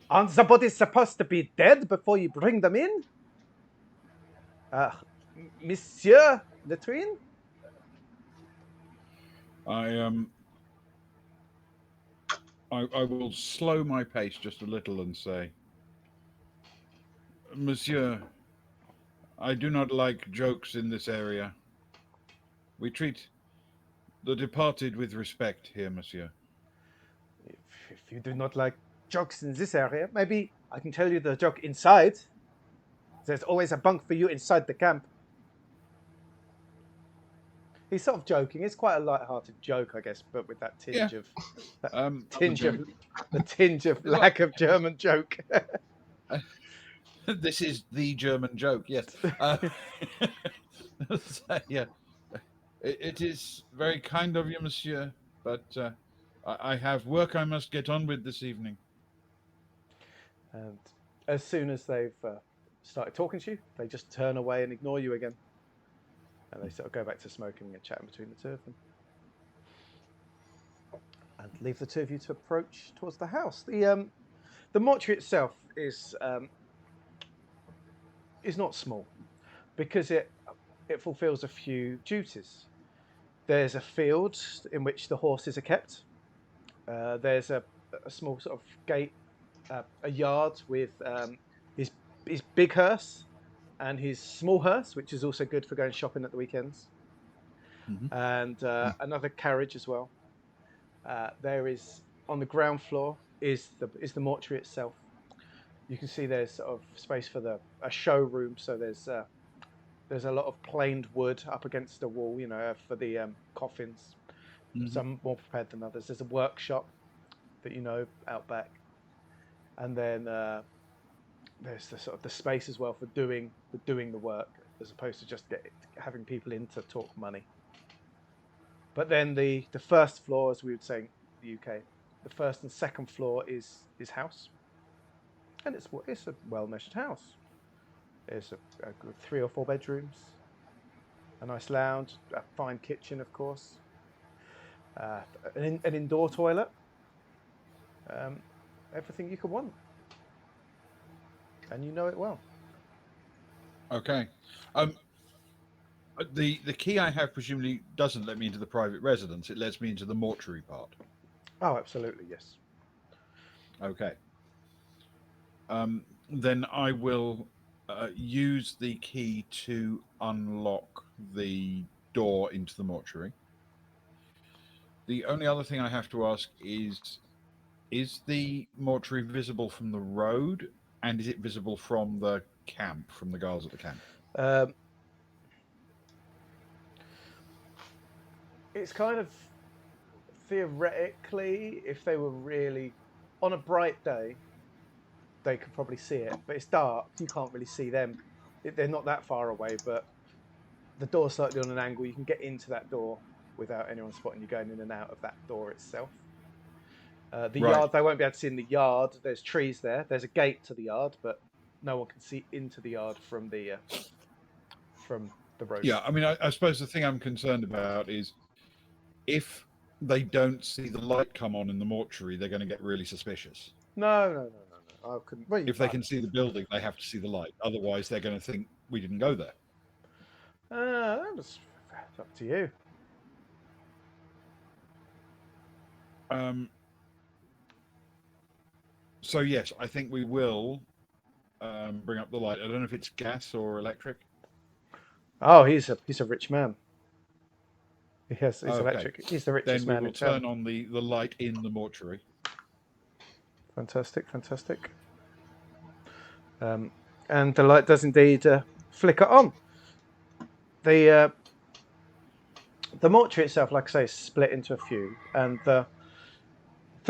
Aren't somebody's supposed to be dead before you bring them in? Monsieur Latrine? I will slow my pace just a little and say, Monsieur, I do not like jokes in this area. We treat the departed with respect here, Monsieur. If you do not like jokes in this area, maybe I can tell you the joke inside. There's always a bunk for you inside the camp. He's sort of joking. It's quite a light-hearted joke, I guess, but with that tinge of the tinge of lack of German joke. This is the German joke, yes. So, yeah, it is very kind of you, Monsieur, but I have work I must get on with this evening. And as soon as they've started talking to you, they just turn away and ignore you again. And they sort of go back to smoking and chatting between the two of them. And leave the two of you to approach towards the house. The mortuary itself is not small because it fulfills a few duties. There's a field in which the horses are kept. There's a small sort of gate, a yard with his big hearse and his small hearse, which is also good for going shopping at the weekends. Mm-hmm. And another carriage as well. There is on the ground floor is the mortuary itself. You can see there's sort of space for a showroom. So there's a lot of planed wood up against the wall, for the coffins. Mm-hmm. Some more prepared than others. There's a workshop that out back, and then there's the sort of the space as well for doing the work, as opposed to just having people in to talk money. But then the first floor, as we would say in the UK, the first and second floor is house, and it's a well measured house. There's a good 3 or 4 bedrooms, a nice lounge, a fine kitchen, of course, an indoor toilet, everything you could want. And you know it well. Okay. The key I have presumably doesn't let me into the private residence. It lets me into the mortuary part. Oh, absolutely, yes. Okay. Then I will use the key to unlock the door into the mortuary. The only other thing I have to ask is the mortuary visible from the road, and is it visible from the camp, from the guards at the camp? It's kind of theoretically, if they were really on a bright day, they could probably see it, but it's dark. You can't really see them. They're not that far away, but the door's slightly on an angle. You can get into that door without anyone spotting you going in and out of that door itself. The yard, they won't be able to see in the yard. There's trees there. There's a gate to the yard, but no one can see into the yard from the road. Yeah, I mean, I suppose the thing I'm concerned about is if they don't see the light come on in the mortuary, they're going to get really suspicious. No. I couldn't. Well, if they can see the building, they have to see the light. Otherwise, they're going to think we didn't go there. That's up to you. So yes, I think we will bring up the light. I don't know if it's gas or electric. Oh, he's a rich man. He's Okay. electric. He's the Then richest we man will in town. turn on the light in the mortuary. Fantastic, fantastic. And the light does indeed flicker on. The mortuary itself, like I say, is split into a few, and the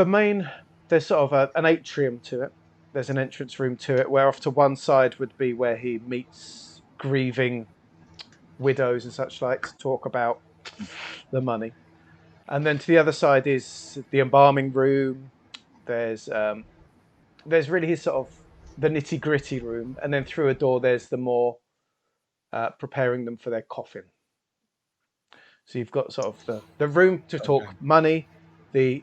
main there's sort of an atrium to it. There's an entrance room to it, where off to one side would be where he meets grieving widows and such like to talk about the money, and then to the other side is the embalming room. There's really his sort of the nitty gritty room, and then through a door there's the more preparing them for their coffin. So you've got sort of the room to talk Okay. money, the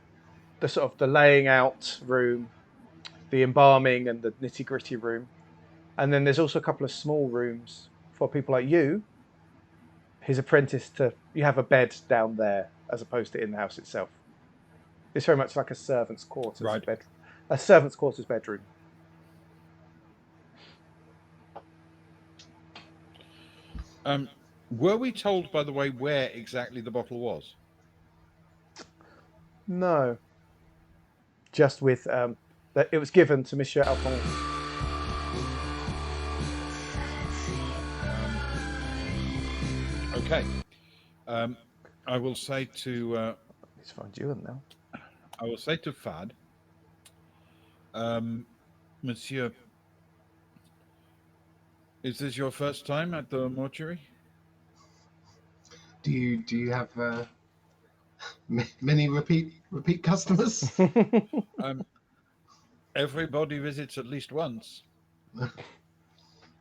sort of the laying out room, the embalming and the nitty gritty room, and then there's also a couple of small rooms for people like you, his apprentice. To you have a bed down there as opposed to in the house itself. It's very much like a servant's quarters Right. bedroom. Were we told, by the way, where exactly the bottle was? No, just with that it was given to Monsieur Alphonse. Okay. I will say to Let's find you in now. Fad, Monsieur, is this your first time at the mortuary? Do you have many repeat customers? Everybody visits at least once.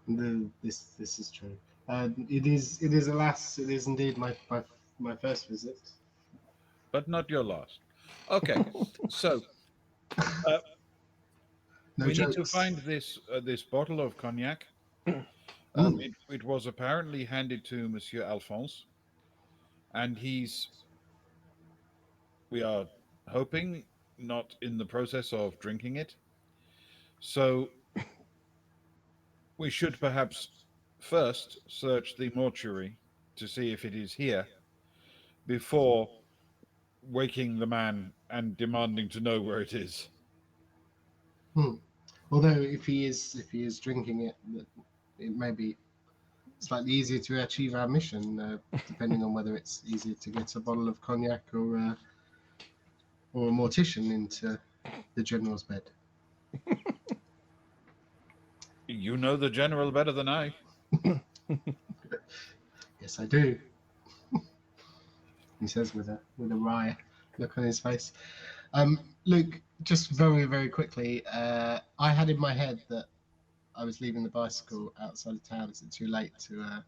This is true. It is alas it is indeed my first visit. But not your last. Okay, so No we jokes. need to find this bottle of cognac. It was apparently handed to Monsieur Alphonse, and we are hoping, not in the process of drinking it. So we should perhaps first search the mortuary to see if it is here before waking the man and demanding to know where it is. Although if he is drinking it, it may be slightly easier to achieve our mission, depending on whether it's easier to get a bottle of cognac or a mortician into the general's bed. You know the general better than I. Yes, I do. He says with a wry look on his face. Luke, just very very quickly, I had in my head that I was leaving the bicycle outside of town. Is it too late to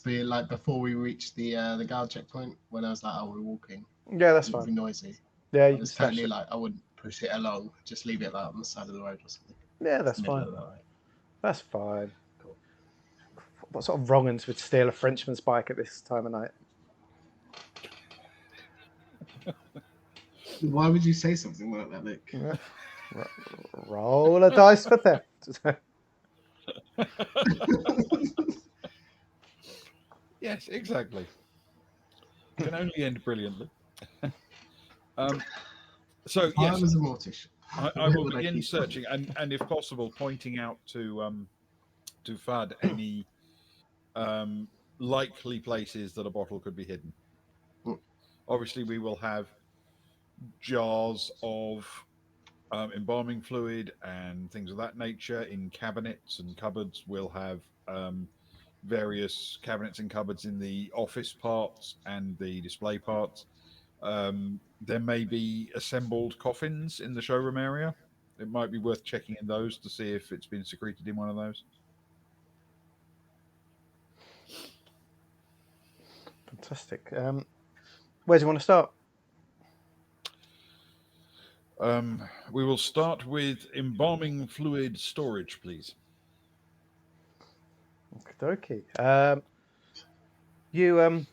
be like before we reached the guard checkpoint? When I was like, oh, we're walking. Yeah, that's It would be fine. noisy. Yeah, I you can was stash totally it. like, I wouldn't push it along. Just leave it like on the side of the road or something. Yeah, that's Middle fine. of the road. That's fine. Cool. What sort of wrong'uns would steal a Frenchman's bike at this time of night? Why would you say something like that, Luke? Yeah. Roll a dice for theft. Yes, exactly. Can only end brilliantly. So I yes, was a mortician. I will begin searching, and if possible, pointing out to Fad any likely places that a bottle could be hidden. Obviously, we will have jars of embalming fluid and things of that nature in cabinets and cupboards. We'll have various cabinets and cupboards in the office parts and the display parts. There may be assembled coffins in the showroom area. It might be worth checking in those to see if it's been secreted in one of those. Fantastic. Where do you want to start? We will start with embalming fluid storage, please. Okie dokie. You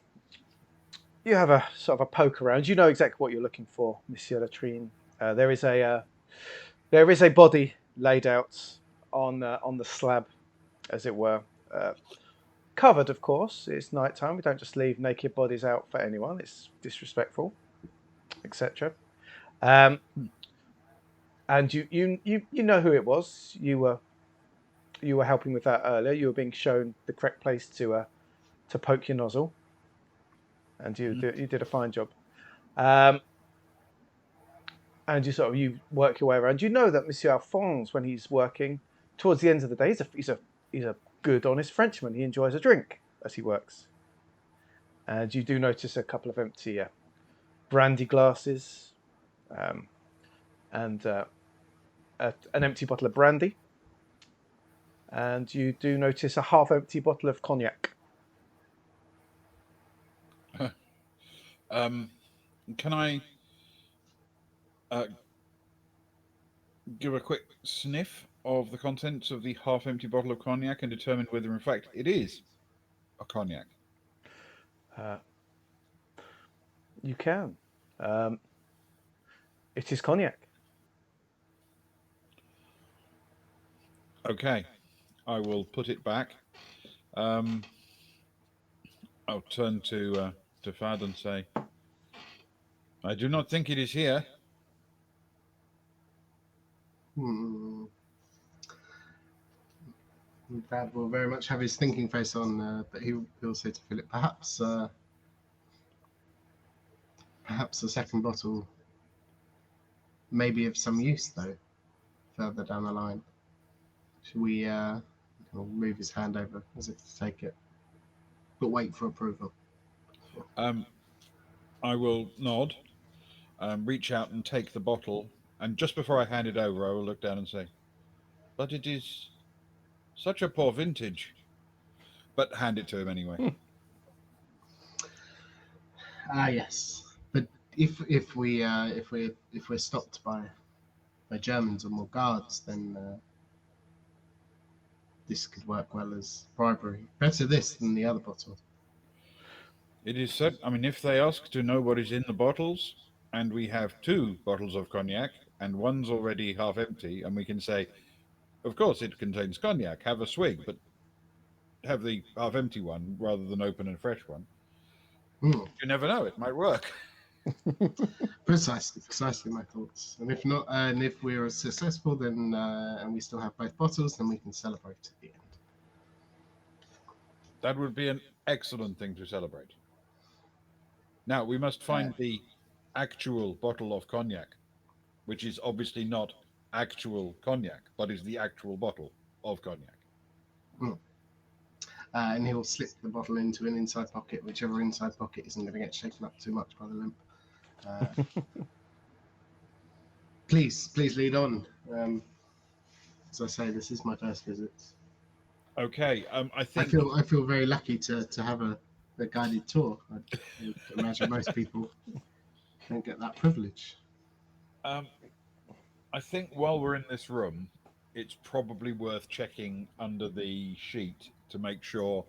you have a sort of a poke around. You know exactly what you're looking for, Monsieur Latrine. There is a body laid out on the slab, as it were, covered. Of course, it's night time. We don't just leave naked bodies out for anyone. It's disrespectful, etc. Um, and you know who it was. You were helping with that earlier. You were being shown the correct place to poke your nozzle, and you did a fine job. And you work your way around. You know that Monsieur Alphonse, when he's working towards the end of the day, he's a good, honest Frenchman. He enjoys a drink as he works. And you do notice a couple of empty brandy glasses, and an empty bottle of brandy. And you do notice a half-empty bottle of cognac. Can I give a quick sniff of the contents of the half-empty bottle of cognac and determine whether, in fact, it is a cognac? You can. It is cognac. Okay, I will put it back. I'll turn to Fad and say, I do not think it is here. Dad will very much have his thinking face on, but he'll say to Philip, perhaps a second bottle may be of some use, though, further down the line. Should we he'll move his hand over as if to take it, but wait for approval. I will nod, reach out and take the bottle, and just before I hand it over, I will look down and say, but it is such a poor vintage. But hand it to him anyway. Yes. But if we're stopped by Germans or more guards, then this could work well as bribery. Better this than the other bottle. It is said, I mean, if they ask to know what is in the bottles, and we have 2 bottles of cognac, and one's already half empty, and we can say, of course it contains cognac, have a swig, but have the half empty one rather than open a fresh one. You never know, it might work. Precisely my thoughts. And if not, and if we're successful, then and we still have both bottles, then we can celebrate at the end. That would be an excellent thing to celebrate. Now, we must find the actual bottle of cognac, which is obviously not actual cognac, but is the actual bottle of cognac. And he'll slip the bottle into an inside pocket, whichever inside pocket isn't going to get shaken up too much by the limp. Please lead on. As I say, this is my first visit. Okay, I think I feel very lucky to have a guided tour. I imagine most people don't get that privilege. I think while we're in this room, it's probably worth checking under the sheet to make sure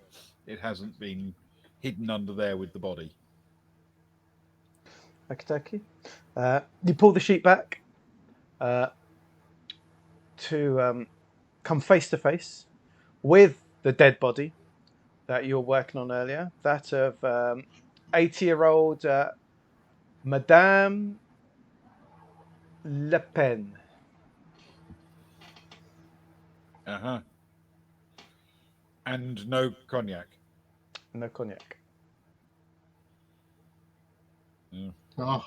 it hasn't been hidden under there with the body. Okey-dokey. You pull the sheet back to come face to face with the dead body that you were working on earlier, that of 80-year-old Madame Le Pen. And no cognac. No cognac. Oh,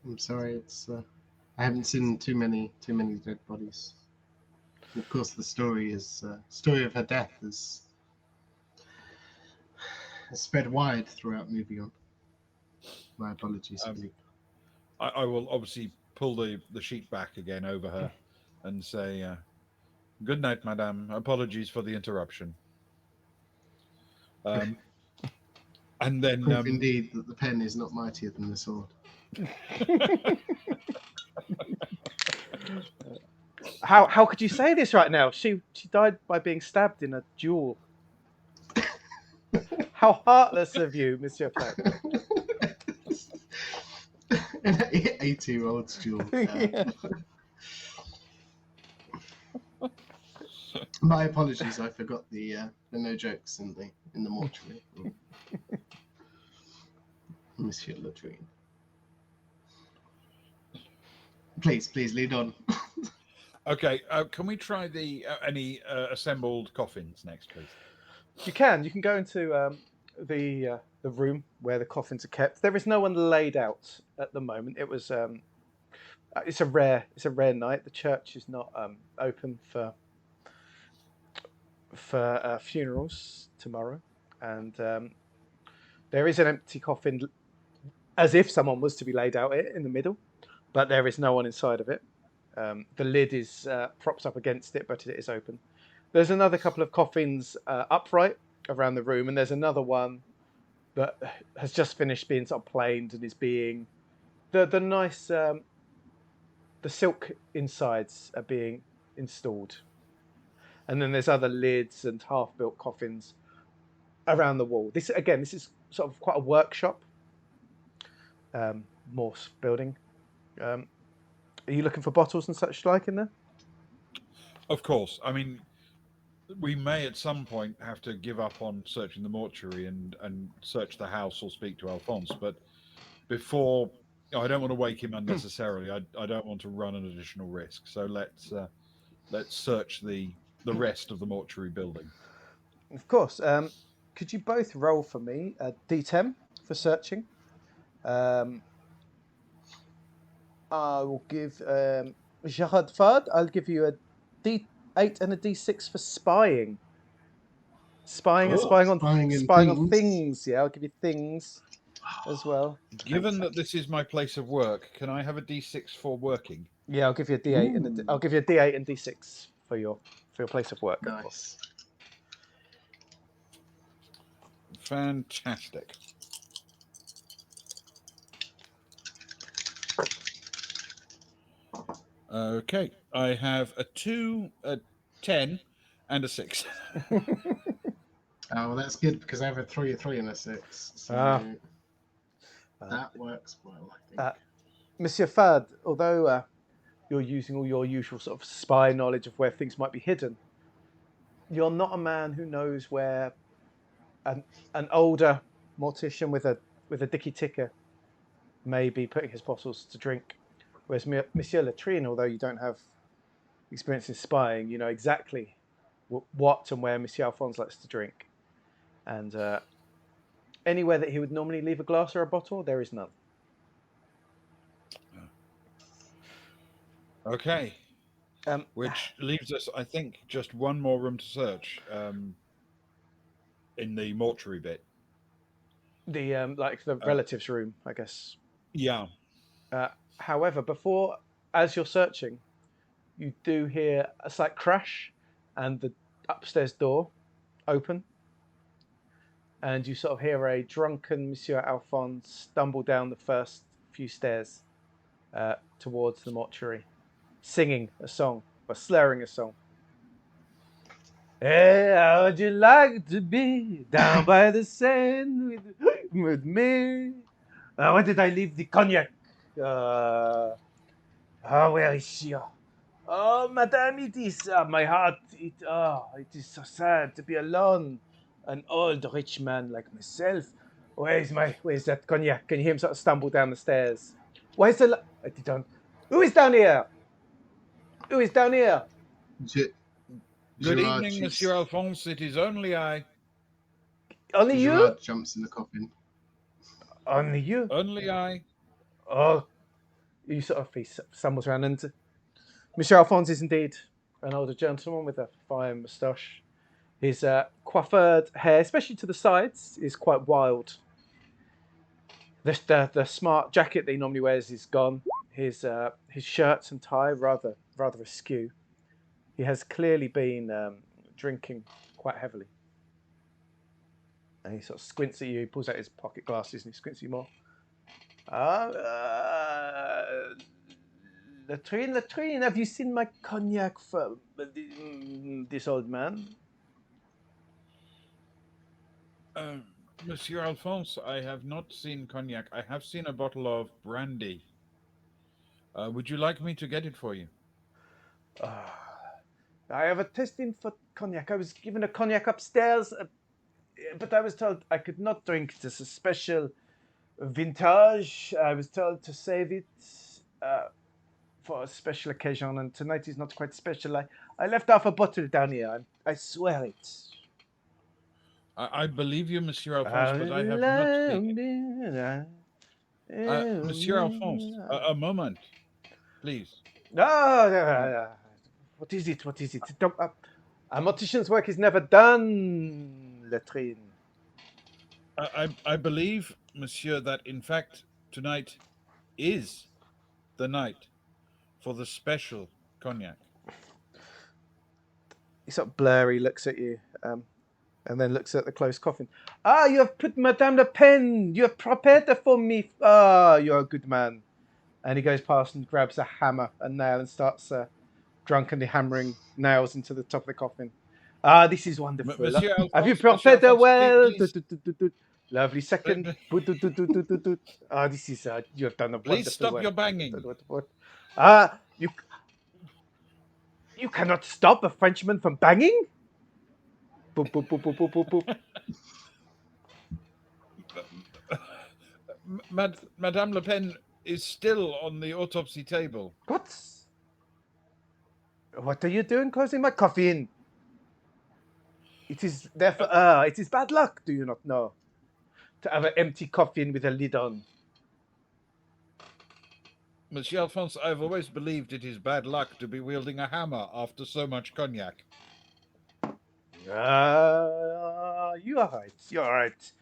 I'm sorry. It's I haven't seen too many dead bodies. And of course, the story of her death has spread wide throughout Nubion. My apologies, Philippe. I will obviously pull the sheet back again over her and say, good night, madame. Apologies for the interruption. And then... Proof indeed that the pen is not mightier than the sword. How could you say this right now? She died by being stabbed in a duel. How heartless of you, Monsieur Fat. An 80-year-old stool. Yeah. My apologies, I forgot the no jokes in the mortuary. Monsieur Latrine. Please lead on. Okay, can we try the any assembled coffins next, please? You can go into the room where the coffins are kept. There is no one laid out at the moment. It was it's a rare night. The church is not open for funerals tomorrow, and there is an empty coffin, as if someone was to be laid out in the middle, but there is no one inside of it. The lid is props up against it, but it is open. There's another couple of coffins upright around the room, and there's another one that has just finished being sort of planed and is being the nice the silk insides are being installed, and then there's other lids and half-built coffins around the wall. This is sort of quite a workshop, Morse building. Are you looking for bottles and such like in there? Of course. I mean, we may at some point have to give up on searching the mortuary and search the house or speak to Alphonse, but before, I don't want to wake him unnecessarily. I don't want to run an additional risk. So let's search the rest of the mortuary building. Of course. Could you both roll for me a D10 for searching? I will give Gerard Fard. I'll give you a D8 and a D6 for spying. Spying on things. Yeah, I'll give you things as well. Given that this is my place of work, can I have a D6 for working? Yeah, I'll give you a D8 and I'll give you a D8 and D6 for your place of work. Nice. Of course. Fantastic. Okay, I have a 2, a 10, and a 6. Oh, well, that's good because I have a 3, and a 6. So that works well, I think. Monsieur Fad, although you're using all your usual sort of spy knowledge of where things might be hidden, you're not a man who knows where an older mortician with a dicky ticker may be putting his bottles to drink. Whereas Monsieur Latrine, although you don't have experience in spying, you know exactly what and where Monsieur Alphonse likes to drink. And anywhere that he would normally leave a glass or a bottle, there is none. Okay. Which leaves us, I think, just one more room to search in the mortuary bit. The the relatives' room, I guess. Yeah. However, as you're searching, you do hear a slight crash, and the upstairs door open, and you sort of hear a drunken Monsieur Alphonse stumble down the first few stairs towards the mortuary, singing a song or slurring a song. Hey, how would you like to be down by the Seine with me? Where did I leave the cognac? Where is she? Oh, madame, it is my heart. It is so sad to be alone. An old rich man like myself. Where's that cognac? Can you hear him sort of stumble down the stairs? Where's the? Who is down here? Who is down here? Good evening, Monsieur Alphonse. It is only I. Only Gerard you? Jumps in the coffin. Only you? Only I. Oh, he stumbles around, and Monsieur Alphonse is indeed an older gentleman with a fine moustache. His coiffured hair, especially to the sides, is quite wild. The smart jacket that he normally wears is gone. His shirts and tie rather askew. He has clearly been drinking quite heavily. And he sort of squints at you, pulls out his pocket glasses, and he squints at you more. Latrine, have you seen my cognac for this old man? Monsieur Alphonse, I have not seen cognac. I have seen a bottle of brandy. Would you like me to get it for you? I have a testing for cognac. I was given a cognac upstairs, but I was told I could not drink it. It's a special vintage. I was told to save it for a special occasion, and tonight is not quite special. I left off a bottle down here. I swear it. I believe you, Monsieur Alphonse, but I have not seen it. Monsieur Alphonse, a moment, please. What is it? What is it? A mortician's work is never done, Latrine. I believe, Monsieur, that in fact tonight is the night for the special cognac. He sort of blurry looks at you, and then looks at the closed coffin. Ah, you have put Madame Le Pen. You have prepared it for me. Ah, you're a good man. And he goes past and grabs a hammer and nail and starts drunkenly hammering nails into the top of the coffin. Ah, this is wonderful. Monsieur Have you Alphonse, prepared it Alphonse, well? please. Lovely second. Ah, this is you have done a wonderful Please stop work. your banging. Ah, you cannot stop a Frenchman from banging. Boop, boop, boop, boop, boop, boop, boop. Madame Le Pen is still on the autopsy table. What are you doing closing my coffin? It is therefore it is bad luck, do you not know? To have an empty coffin with a lid on. Monsieur Alphonse, I've always believed it is bad luck to be wielding a hammer after so much cognac. You are right.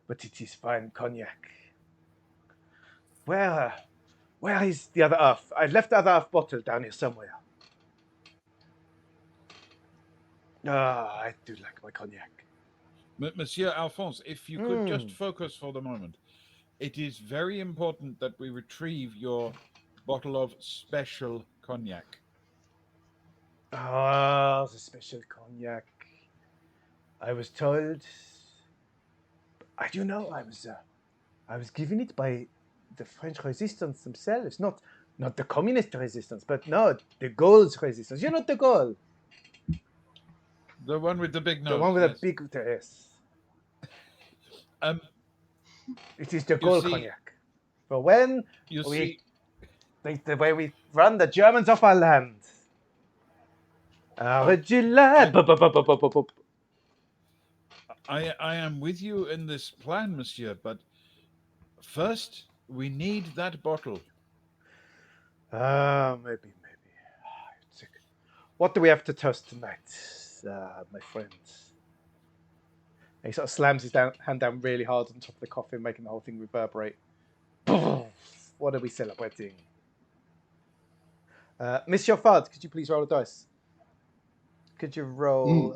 But it is fine cognac. Where is the other half? I left the other half bottle down here somewhere. I do like my cognac. Monsieur Alphonse, if you could just focus for the moment. It is very important that we retrieve your bottle of special cognac. Ah, the special cognac. I was told. I do know. I was given it by the French resistance themselves, not the communist resistance, but no, the Gaulle's resistance. You're not the Gaulle. The one with the big nose. The one with a big yes. It is the Gaulle cognac. For when the way we run the Germans off our land. I am with you in this plan, monsieur, but first we need that bottle. Maybe. What do we have to toast tonight, my friends? And he sort of slams his hand down really hard on top of the coffin, making the whole thing reverberate. What are we celebrating? Monsieur Fard, could you please roll a dice? Could you roll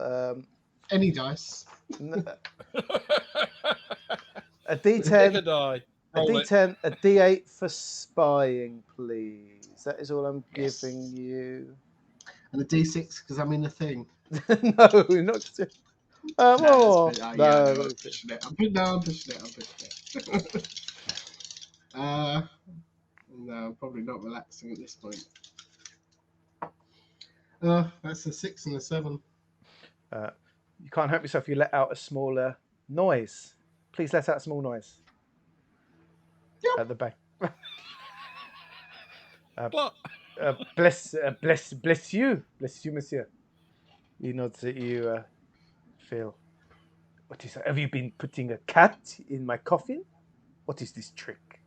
any dice? A D10, a D10, a D8 for spying, please. That is all I'm giving you. And a D6 because I'm in the thing. No, not. No. I'm pushing it. No, I'm probably not relaxing at this point. That's a 6 and a 7. You can't help yourself. You let out a smaller noise. Please let out a small noise. Yep. At the back. What? Bless you, monsieur. You know that you feel. What is that? Have you been putting a cat in my coffin? What is this trick?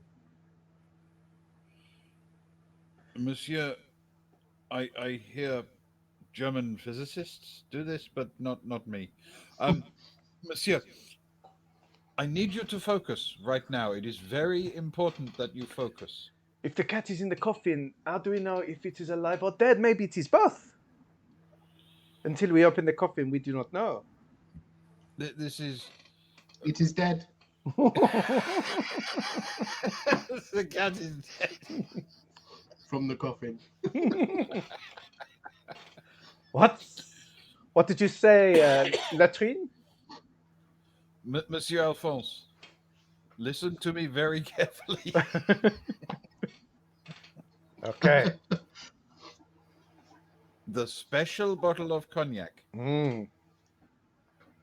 Monsieur, I hear German physicists do this, but not me. Monsieur, I need you to focus right now. It is very important that you focus. If the cat is in the coffin, how do we know if it is alive or dead? Maybe it is both. Until we open the coffin, we do not know. This is... It is dead. The cat is dead. From the coffin. What? What did you say, Latrine? Monsieur Alphonse, listen to me very carefully. Okay. The special bottle of cognac. Mm.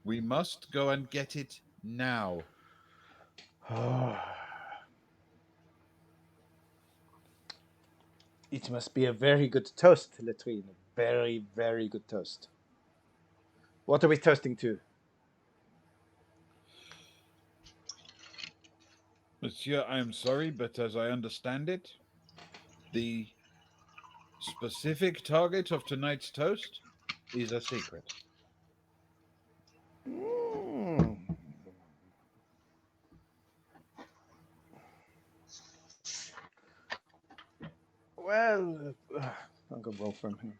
We must go and get it now. It must be a very good toast, Latrine. Very, very good toast. What are we toasting to? Monsieur, I am sorry, but as I understand it, the specific target of tonight's toast is a secret. Mm. Well, I'll go roll from here.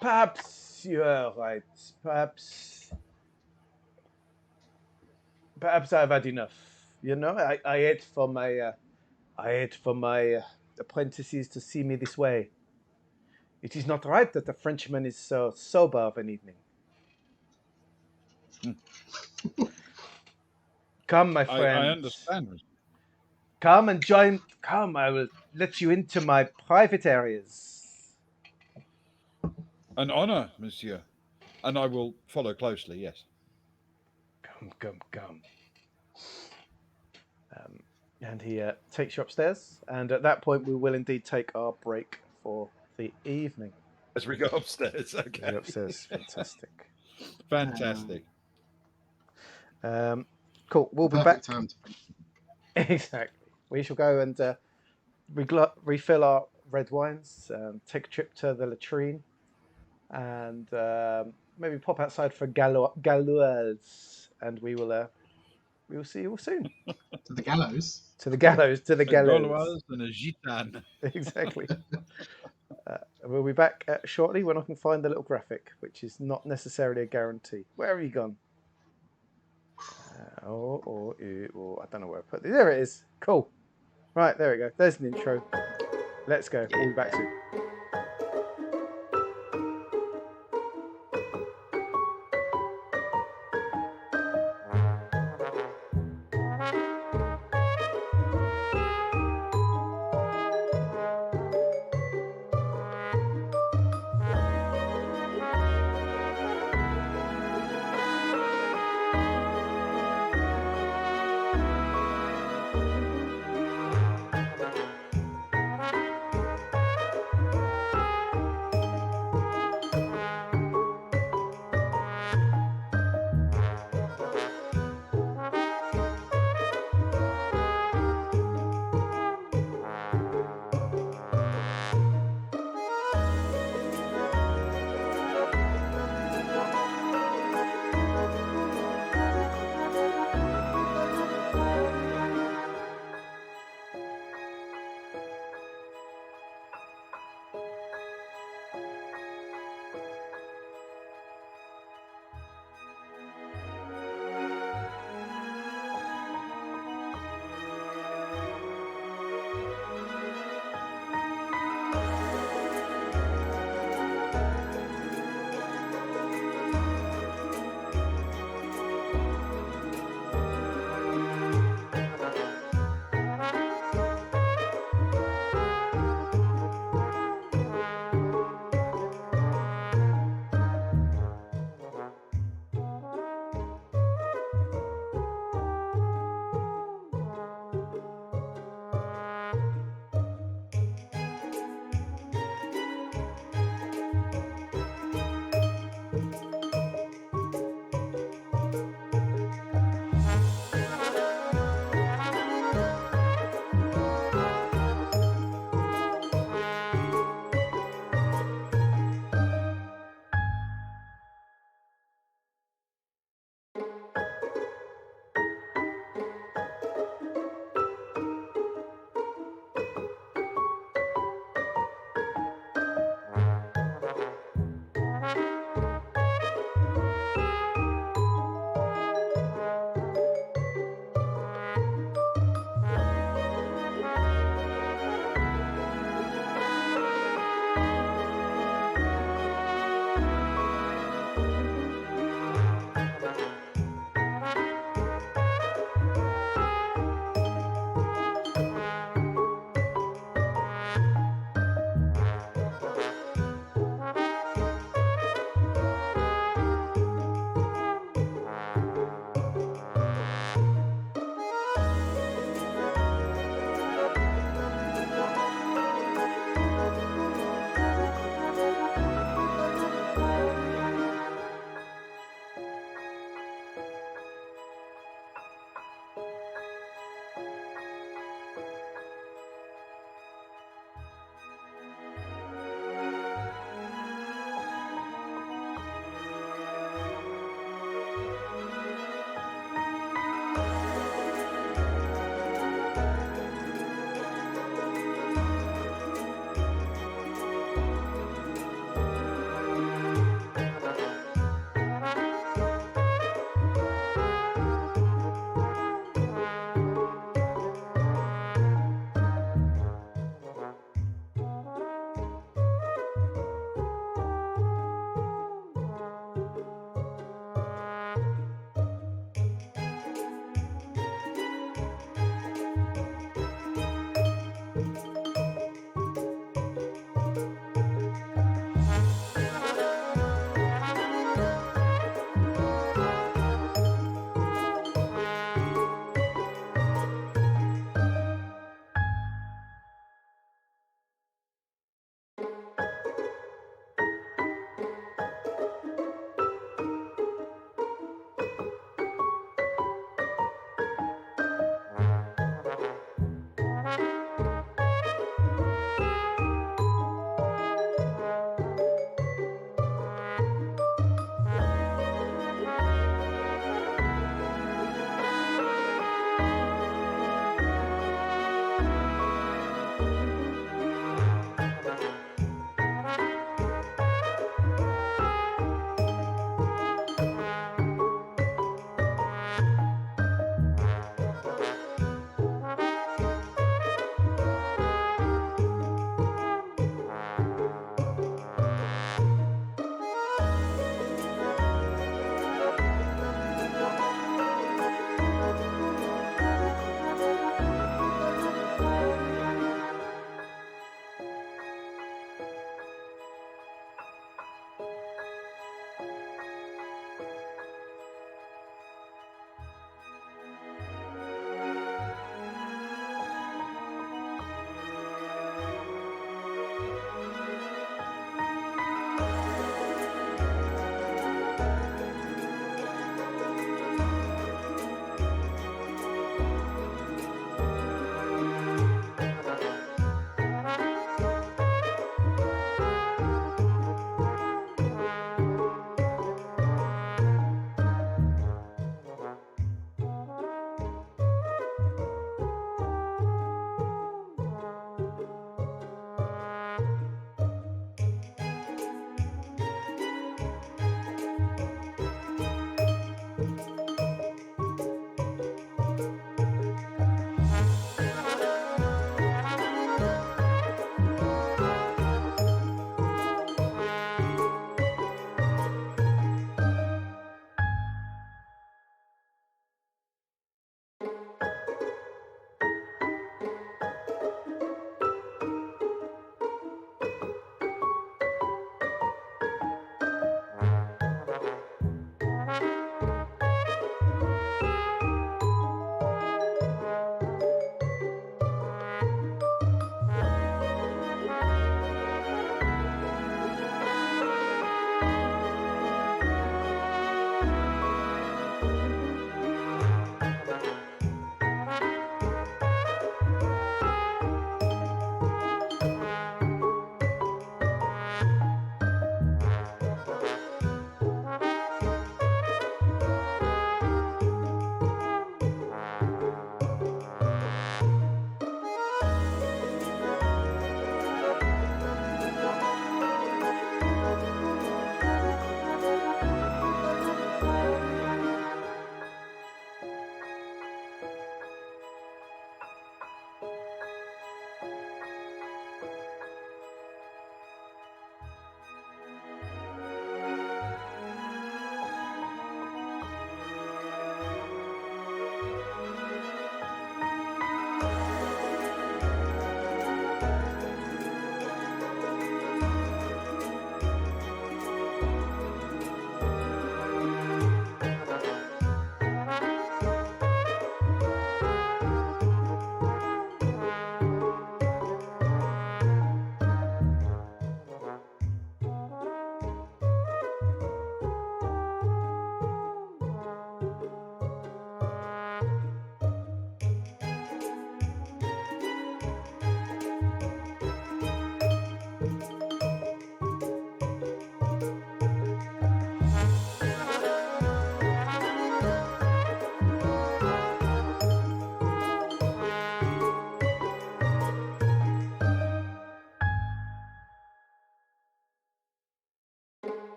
Perhaps you are right. Perhaps I've had enough. You know, I ate for my apprentices to see me this way. It is not right that a Frenchman is so sober of an evening. Come, my I friend. understand. Come and join. Come, I will let you into my private areas. An honor, monsieur. And I will follow closely, yes. Come. And he takes you upstairs. And at that point, we will indeed take our break for the evening. As we go upstairs, okay. Go upstairs. Fantastic. Fantastic. Cool. We'll be Perfect back. time to Exactly. We shall go and refill our red wines, take a trip to the latrine, and maybe pop outside for Galois, and we will see you all soon. the gallows. To the gallows. A Gauloise and a Gitane. Exactly. We'll be back shortly when I can find the little graphic, which is not necessarily a guarantee. Where have you gone? I don't know where I put it. There it is. Cool. Right, there we go. There's an intro. Let's go. We'll be back soon.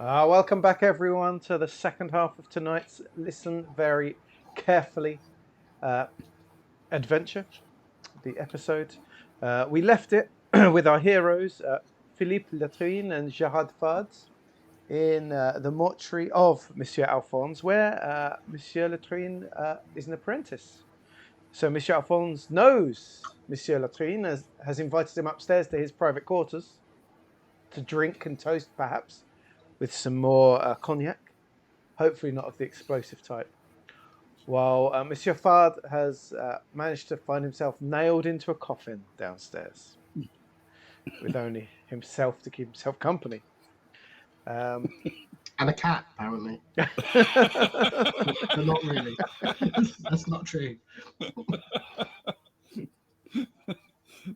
Welcome back, everyone, to the second half of tonight's Listen Very Carefully adventure, the episode. We left it with our heroes, Philippe Latrine and Gerard Fards, in the mortuary of Monsieur Alphonse, where Monsieur Latrine is an apprentice. So Monsieur Alphonse knows Monsieur Latrine, has invited him upstairs to his private quarters to drink and toast, perhaps, with some more cognac, hopefully not of the explosive type. While Monsieur Fard has managed to find himself nailed into a coffin downstairs, with only himself to keep himself company. And a cat, apparently. But not really. That's not true.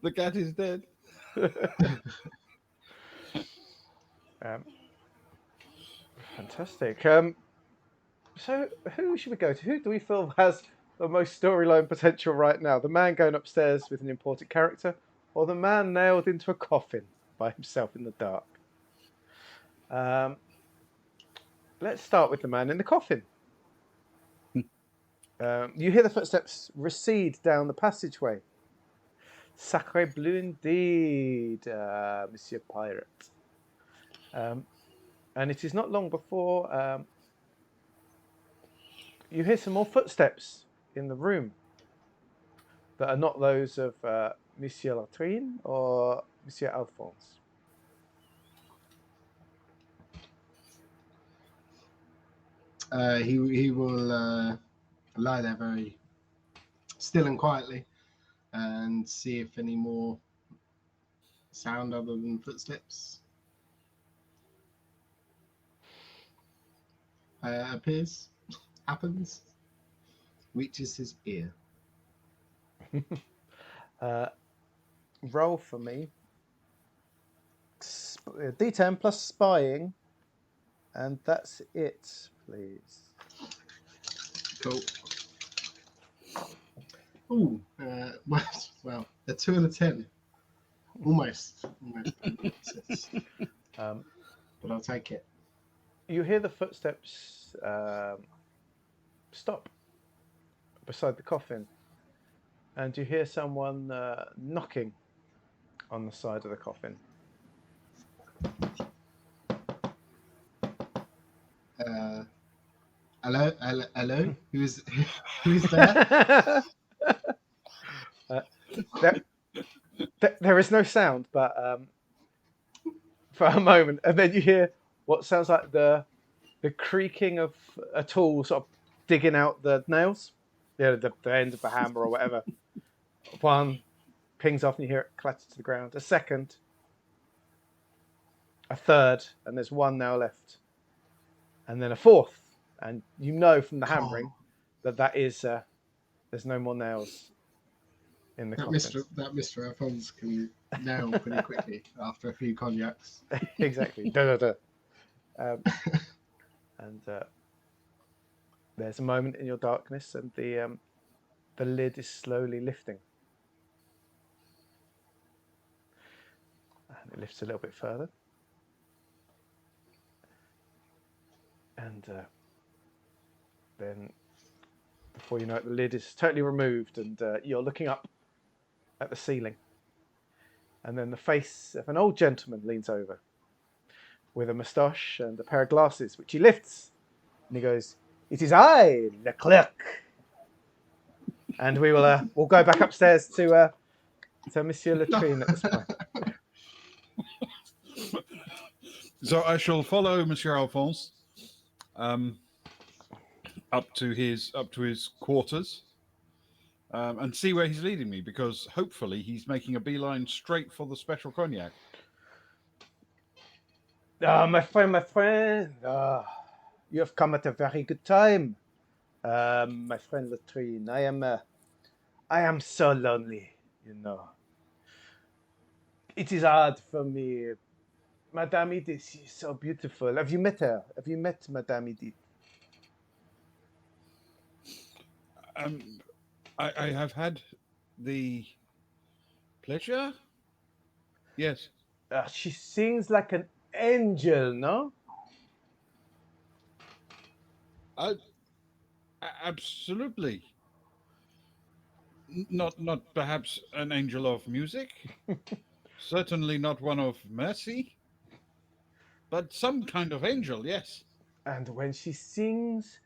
The cat is dead. Fantastic. So who should we go to? Who do we feel has the most storyline potential right now? The man going upstairs with an important character, or the man nailed into a coffin by himself in the dark? Let's start with the man in the coffin. You hear the footsteps recede down the passageway. Sacré bleu indeed, Monsieur Pirate. And it is not long before you hear some more footsteps in the room that are not those of Monsieur Latrine or Monsieur Alphonse. He will lie there very still and quietly and see if any more sound other than footsteps happens, reaches his ear. Roll for me. D10 plus spying, and that's it, please. Cool. Ooh, well, a 2 and a 10. Almost. But I'll take it. You hear the footsteps stop beside the coffin, and you hear someone knocking on the side of the coffin. Hello. Who's there? There is no sound, but for a moment, and then you hear what sounds like the creaking of a tool sort of digging out the nails, the end of a hammer or whatever. One pings off and you hear it clatter to the ground. A second, a third, and there's one nail left. And then a fourth, and you know from the hammering that is there's no more nails in the coffin. That Mr. Alphonse can nail pretty quickly after a few cognacs. Exactly. And there's a moment in your darkness, and the lid is slowly lifting. And it lifts a little bit further. And then, before you know it, the lid is totally removed, and you're looking up at the ceiling. And then the face of an old gentleman leans over with a moustache and a pair of glasses, which he lifts. And he goes, "It is I, Leclerc." And we'll go back upstairs to Monsieur Latrine at this point. So I shall follow Monsieur Alphonse up to his quarters and see where he's leading me, because hopefully he's making a beeline straight for the special cognac. My friend, you have come at a very good time. My friend Latrine, I am so lonely, you know. It is hard for me. Madame Edith, she's so beautiful. Have you met her? Have you met Madame Edith? I have had the pleasure. Yes. She sings like an angel, no? Uh, absolutely. Not perhaps an angel of music, certainly not one of mercy, but some kind of angel, yes. And when she sings,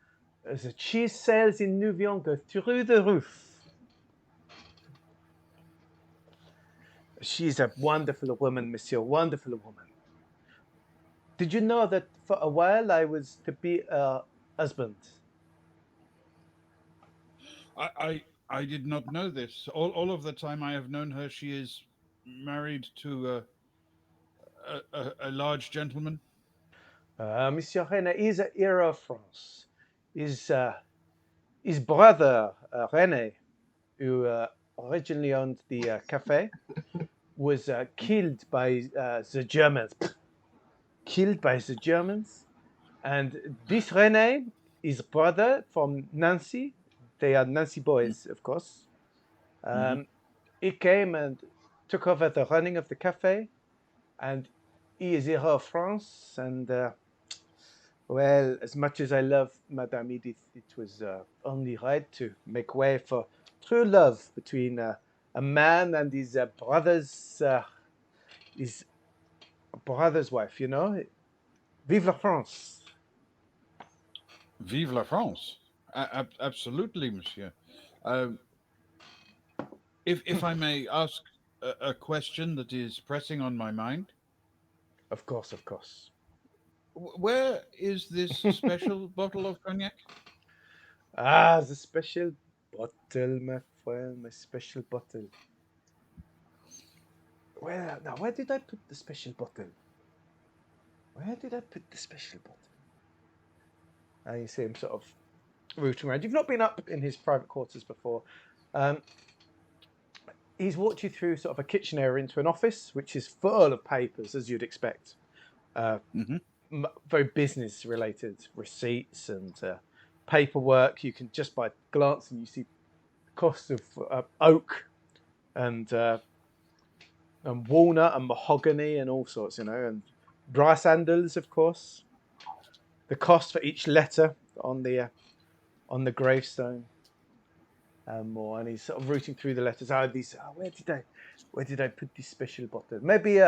the cheese sales in Nouvion go through the roof. She's a wonderful woman, monsieur, wonderful woman. Did you know that for a while I was to be a husband? I did not know this. All of the time I have known her, she is married to a large gentleman. Monsieur René is a hero of France. His, his brother, René, who originally owned the cafe, was killed by the Germans. Killed by the Germans. And this René, his brother from Nancy, they are Nancy boys, of course. Mm-hmm. He came and took over the running of the cafe, and he is hero of France. And well, as much as I love Madame Edith, it was only right to make way for true love between a man and his brother's wife. You know, vive la France! Vive la France! Absolutely, monsieur. Uh, if I may ask a question that is pressing on my mind, Of course, of course. where is this special bottle of cognac? Ah, the special bottle, my friend, my special bottle. Where now? Where did I put the special bottle? Where did I put the special bottle? And you see him sort of rooting around. You've not been up in his private quarters before. Um, he's walked you through sort of a kitchen area into an office, which is full of papers, as you'd expect. Uh, Mm-hmm. Very business related receipts and paperwork. You can just by glancing, you see costs of oak and walnut and mahogany and all sorts, and dry sandals, of course. The cost for each letter on the gravestone, and more. And he's sort of rooting through the letters. Where did I put this special bottle? Maybe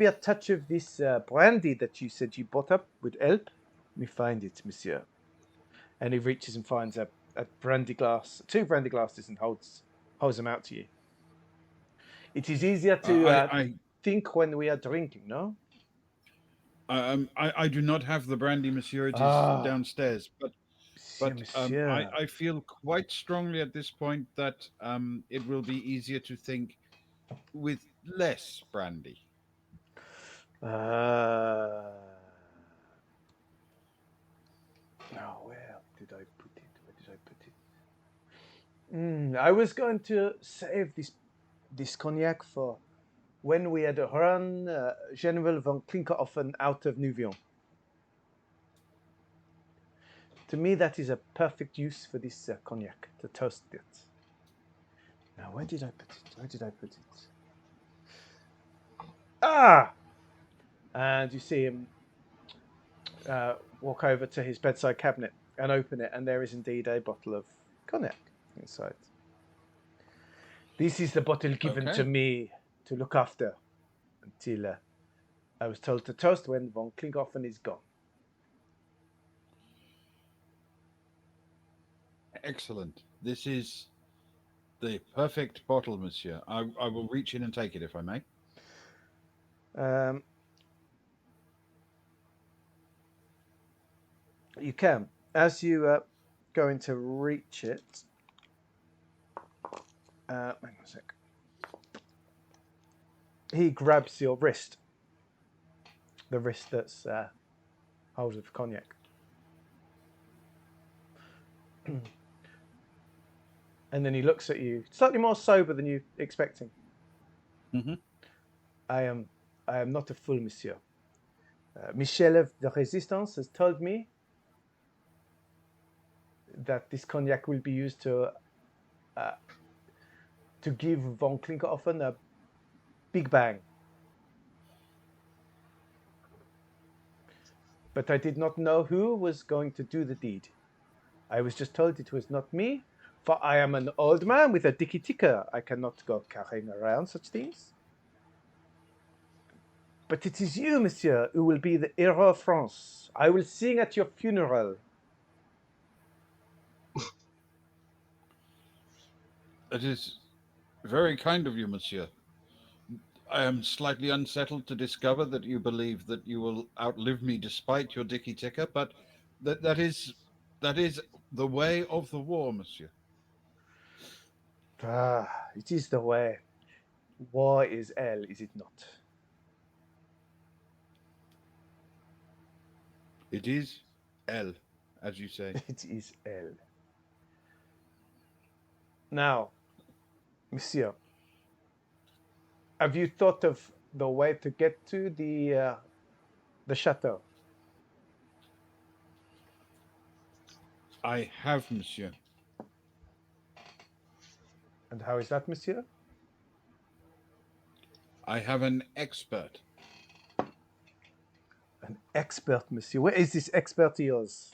a touch of this brandy that you said you bought up would help. Let me find it, monsieur. And he reaches and finds a brandy glass, two brandy glasses, and holds them out to you. It is easier to I think when we are drinking, no? I do not have the brandy, monsieur. It is Ah, downstairs, monsieur, but monsieur. I feel quite strongly at this point that it will be easier to think with less brandy. Uh, now, where did I put it? Where did I put it? I was going to save this cognac for when we had run General von Klinkerhoffen out of Nouvion. To me, that is a perfect use for this cognac, to toast it. Now, where did I put it? Where did I put it? Ah! And you see him walk over to his bedside cabinet and open it, and there is indeed a bottle of cognac inside. This is the bottle given to Okay, me to look after until I was told to toast when von Klinghoffen is gone. excellent. This is the perfect bottle, monsieur. I will reach in and take it if I may. Um, you can. As you going to reach it, hang on a sec. He grabs your wrist, the wrist that's hold of cognac. And then he looks at you, slightly more sober than you expecting. Mm-hmm. I am not a fool, monsieur. Michel of the Resistance has told me that this cognac will be used uh, to give von Klinkerhoffen a big bang. but I did not know who was going to do the deed. I was just told it was not me, for I am an old man with a dicky ticker. I cannot go carrying around such things. But it is you, monsieur, who will be the hero of France. I will sing at your funeral. It is very kind of you, monsieur. I am slightly unsettled to discover that you believe that you will outlive me despite your dicky ticker, but that is the way of the war, monsieur. Ah, it is the way. War is hell, is it not? It is L, as you say. It is hell. Now, monsieur, have you thought of the way to get to the chateau? I have, monsieur. And how is that, monsieur? I have an expert. An expert, monsieur. Where is this expert of yours?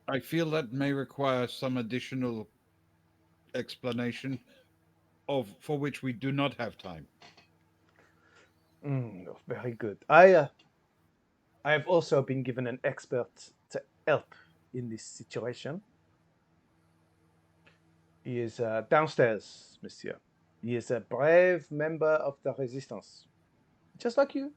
I feel that may require some additional explanation for which we do not have time. Very good. I have also been given an expert to help in this situation. He is downstairs, monsieur. He is a brave member of the resistance, just like you.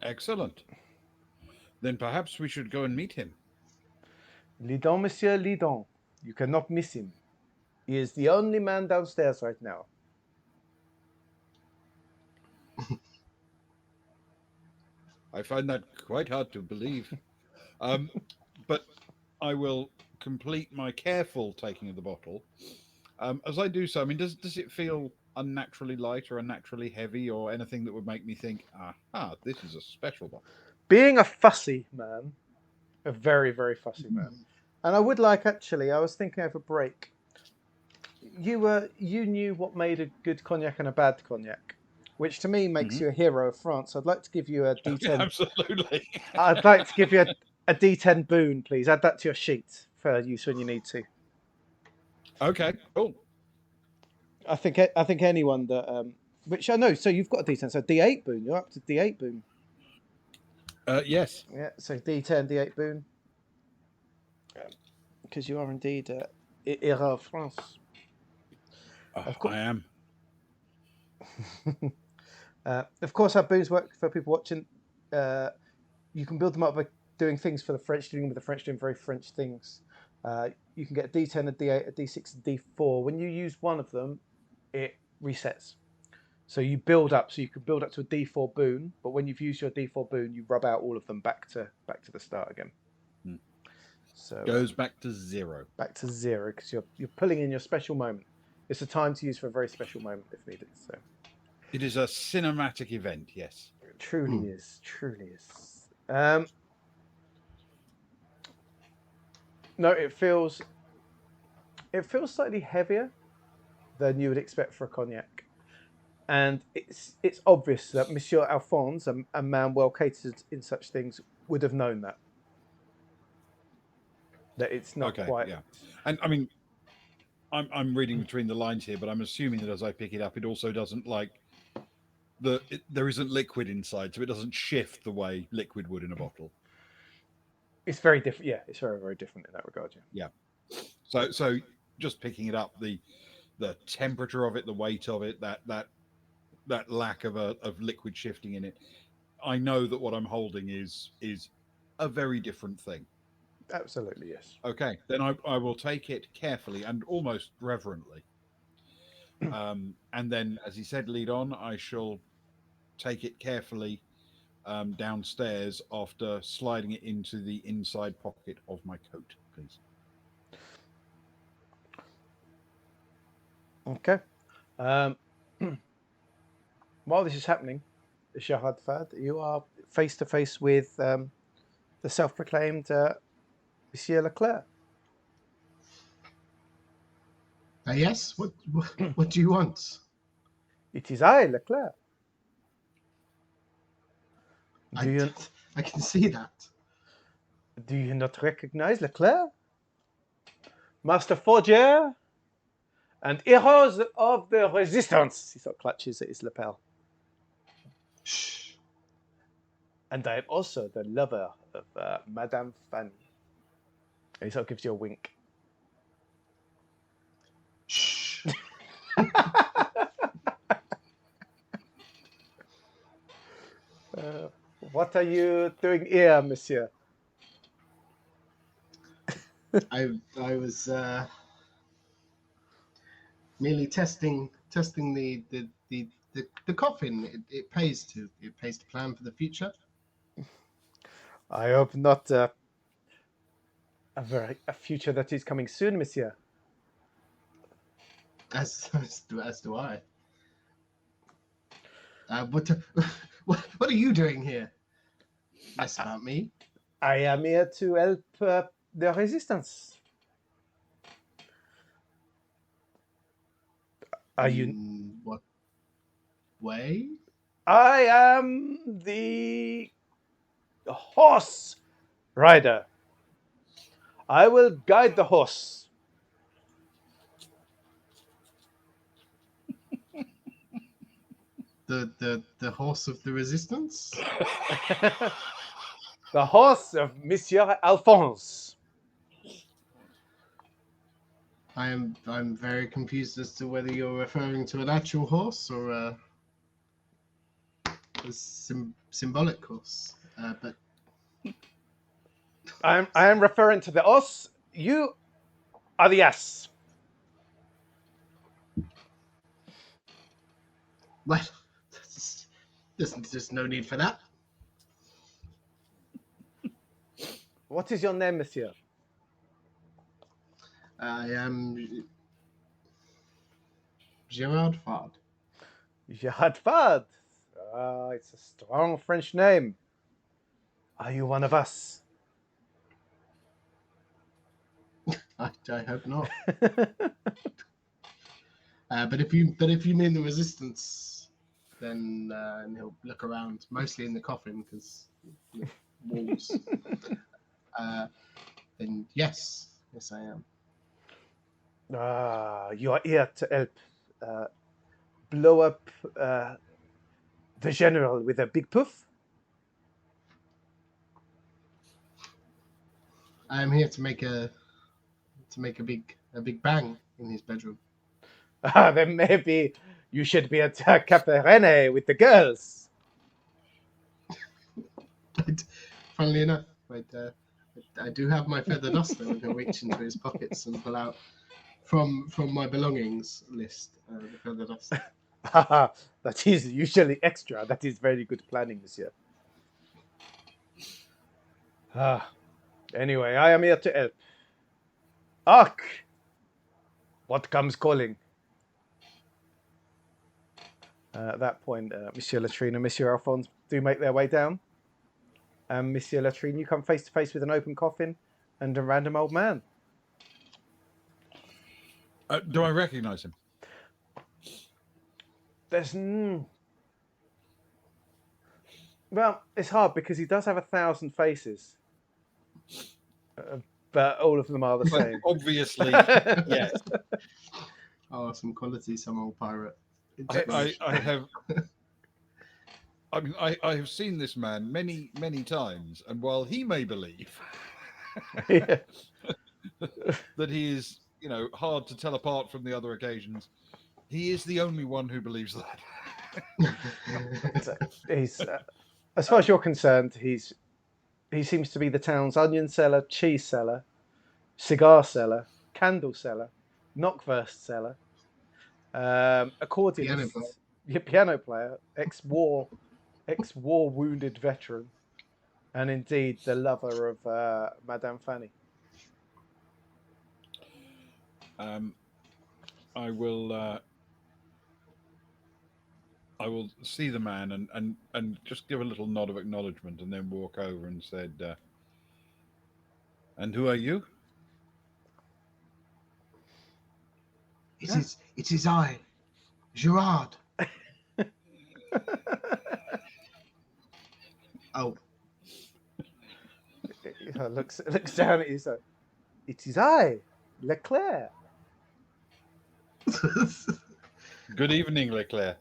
Excellent. Then perhaps we should go and meet him. Lidon, monsieur, Lidon. You cannot miss him. He is the only man downstairs right now. I find that quite hard to believe. But I will complete my careful taking of the bottle. As I do so, I mean, does it feel unnaturally light or unnaturally heavy or anything that would make me think, this is a special bottle? Being a fussy man, a very, very fussy man, and I would like actually, I was thinking over break. You knew what made a good cognac and a bad cognac, which to me makes you a hero of France. I'd like to give you a D10. Absolutely. I'd like to give you a D10 boon, please. Add that to your sheet for use when you need to. Okay, cool. I think anyone that which I know. So you've got a D10, so D8 boon. You're up to D8 boon. Yes. Yeah. So D10, D8 boon, because you are indeed hero of France. I am. Of course, our boons work for people watching. You can build them up by doing things for the French, dealing with the French, doing very French things. You can get a D10, a D8, a D6, a D4. When you use one of them, it resets. So you build up. So you can build up to a D4 boon, but when you've used your D4 boon, you rub out all of them back to the start again. So goes back to zero. Back to zero because you're pulling in your special moment. It's a time to use for a very special moment if needed. So it is a cinematic event. Yes, it truly is. Truly is. No, it feels slightly heavier than you would expect for a cognac, and it's obvious that Monsieur Alphonse, a man well catered in such things, would have known that it's not quite. Yeah, and I mean, I'm reading between the lines here, but I'm assuming that as I pick it up, it also doesn't there isn't liquid inside, so it doesn't shift the way liquid would in a bottle. It's very different. Yeah, it's very, very different in that regard. Yeah. So just picking it up, the temperature of it, the weight of it, that lack of liquid shifting in it, I know that what I'm holding is a very different thing. Absolutely, yes. Okay, then I will take it carefully and almost reverently. And then, as he said, lead on, I shall take it carefully downstairs after sliding it into the inside pocket of my coat, please. Okay. While this is happening, Shahad Fad, you are face to face with the self-proclaimed Monsieur Leclerc. Yes. What do you want? It is I, Leclerc. I can see that. Do you not recognize Leclerc? Master Forger and heroes of the resistance. He sort of clutches at his lapel. Shh. And I am also the lover of Madame Fanny. And he sort of gives you a wink. Shh. What are you doing here, monsieur? I was merely testing the coffin. It pays to plan for the future. I hope not a future that is coming soon, monsieur. As do I. What what are you doing here? Less about me. I am here to help the resistance. Are you? In what way? I am the horse rider. I will guide the horse. The horse of the resistance? The horse of Monsieur Alphonse. I'm very confused as to whether you're referring to an actual horse or a symbolic horse. But I am referring to the horse. You are the ass. well, there's no need for that. What is your name, monsieur? I am Gerard Fard. Gerard Fard. It's a strong French name. Are you one of us? I hope not. But if you mean the resistance, then and he'll look around, mostly in the coffin because walls. Then yes, I am. You are here to help blow up the general with a big poof. I am here to make a big bang in his bedroom. Then maybe you should be at Cafe Rene with the girls. Funnily enough, I do have my feather duster, and he'll reach into his pockets and pull out from my belongings list the feather duster. That is usually extra. That is very good planning, monsieur. Anyway, I am here to help. Ark! What comes calling? At that point, Monsieur Latrine and Monsieur Alphonse do make their way down. And Monsieur Latrine, you come face to face with an open coffin and a random old man. Do I recognise him? There's well, it's hard because he does have 1,000 faces, but all of them are the same. Obviously, yes. Oh, some quality, some old pirate. I have. I mean, I have seen this man many, many times, and while he may believe Yeah. that he is, hard to tell apart from the other occasions, he is the only one who believes that. He's, as far as you're concerned, he seems to be the town's onion seller, cheese seller, cigar seller, candle seller, knockwurst seller, accordionist, piano player, ex-war wounded veteran, and indeed the lover of Madame Fanny. I will see the man and just give a little nod of acknowledgement, and then walk over and said, "And who are you?" It is I, Gerard. Oh, looks down at you. So, it is I, Leclerc. Good evening, Leclerc.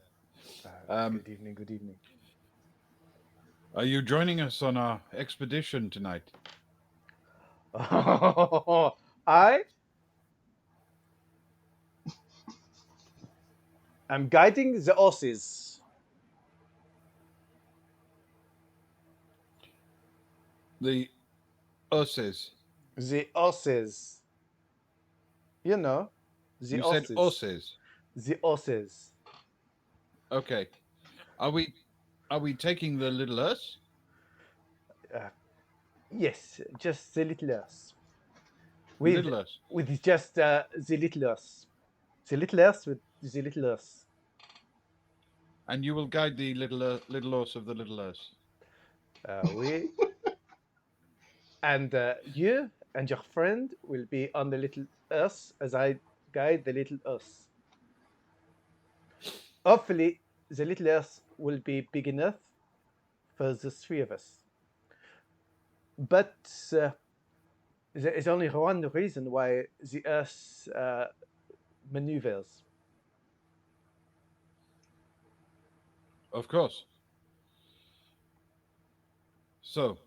Good evening. Good evening. Are you joining us on our expedition tonight? I am guiding the horses. The horses. The horses. You know, the You said horses. horses. The horses. Okay. Are we taking the little horse? Yes, just the little horse. Little horse. With just the little horse. The little horse with the little horse. And you will guide the little horse of the little horse. We and you and your friend will be on the little horse as I guide the little horse. Hopefully, the little horse will be big enough for the three of us. But there is only one reason why the horse maneuvers. Of course. So,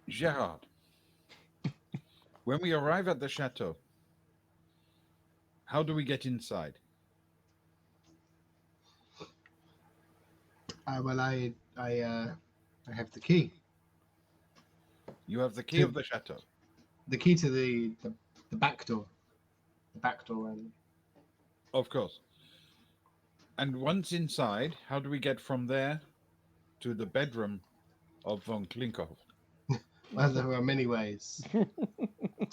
Gerard, when we arrive at the chateau, how do we get inside? well, I have the key. You have the key of the chateau. The key to the back door. The back door only. Of course. And once inside, how do we get from there to the bedroom of von Klinkhoff? Well, there are many ways to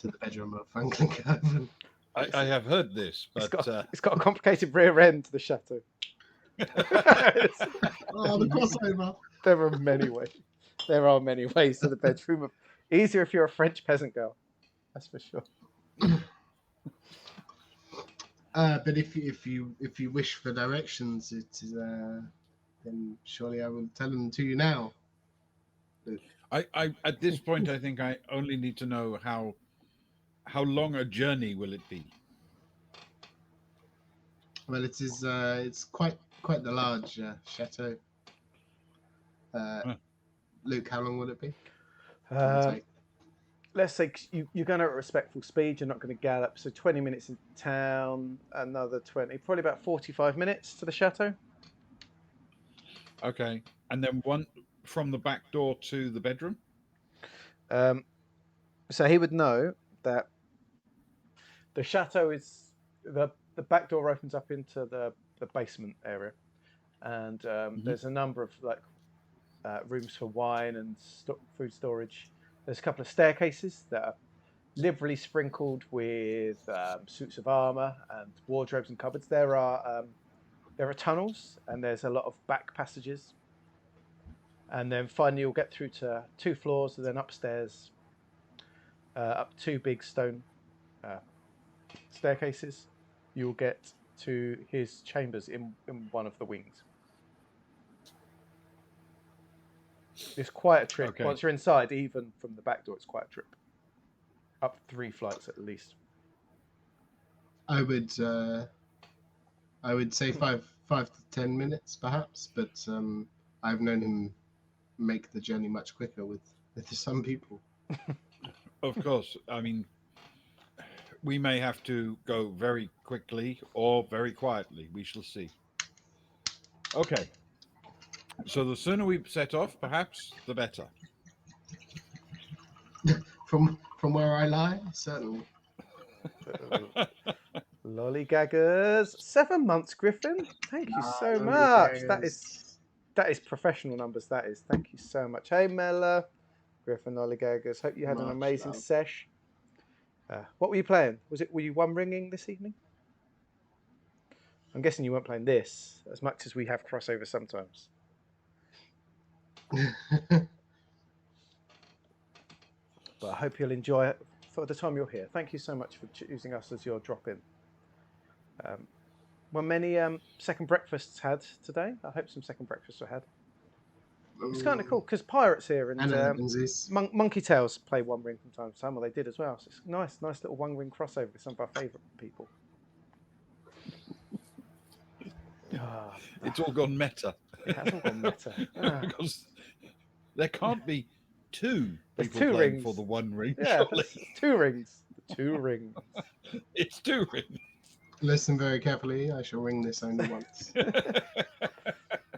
the bedroom of Van Klinkhoven. I have heard this, but It's got a complicated rear end to the chateau. Oh, the crossover. There are many ways. There are many ways to the bedroom. Easier if you're a French peasant girl. That's for sure. But if you wish for directions, then surely I will tell them to you now. I at this point I think I only need to know how long a journey will it be? Well, it is. It's quite the large chateau. Luke, how long will it be? Let's say you're going at a respectful speed. You're not going to gallop. So 20 minutes in town, another 20, probably about 45 minutes to the chateau. Okay, and then one from the back door to the bedroom. So he would know that the chateau is the back door opens up into the basement area, and there's a number of rooms for wine and food storage. There's a couple of staircases that are liberally sprinkled with suits of armor and wardrobes and cupboards. There are tunnels, and there's a lot of back passages. And then finally, you'll get through to 2 floors, and then upstairs, up 2 big stone staircases. You'll get to his chambers in one of the wings. It's quite a trip. Okay. Once you're inside, even from the back door, it's quite a trip. Up 3 flights at least. I would say 5 to 10 minutes, perhaps. But I've known him make the journey much quicker with some people. Of course. I mean, we may have to go very quickly or very quietly. We shall see. Okay. So the sooner we set off, perhaps, the better. From where I lie, certainly. Lollygaggers. 7 months, Griffin. Thank you so much. That is professional numbers. That is. Thank you so much. Hey, Mella. Griffin, Lollygaggers. Hope you had an amazing sesh. What were you playing? Were you one ringing this evening? I'm guessing you weren't playing this as much as we have crossover sometimes. But I hope you'll enjoy it for the time you're here. Thank you so much for choosing us as your drop-in. Were many second breakfasts had today? I hope some second breakfasts were had. It's kind of cool because Pirate's here and Monkey Tails play One Ring from time to time. Well, they did as well. So it's nice little One Ring crossover with some of our favourite people. It's all gone meta. It has all gone meta. Because there can't be two There's people two playing rings. for the One Ring. Yeah, surely. it's 2 rings. The 2 rings. It's 2 rings. Listen very carefully. I shall ring this only once,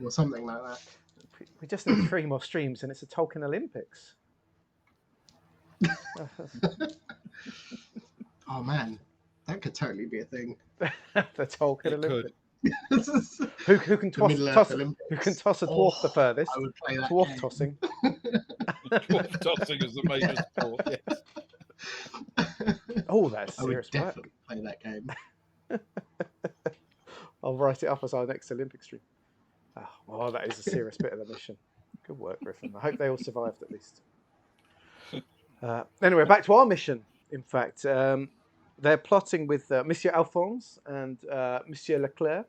or something like that. We just need 3 more streams, and it's a Tolkien Olympics. Oh man, that could totally be a thing. The Tolkien It Olympics. Who Who can toss a dwarf the furthest? I would play that Dwarf game. tossing. Dwarf tossing is the major sport. Yes. Oh, that's I would serious work. definitely play that game. I'll write it up as our next Olympic stream. Oh, that is a serious bit of the mission. Good work, Griffin. I hope they all survived at least. Anyway, back to our mission. In fact, they're plotting with Monsieur Alphonse and Monsieur Leclerc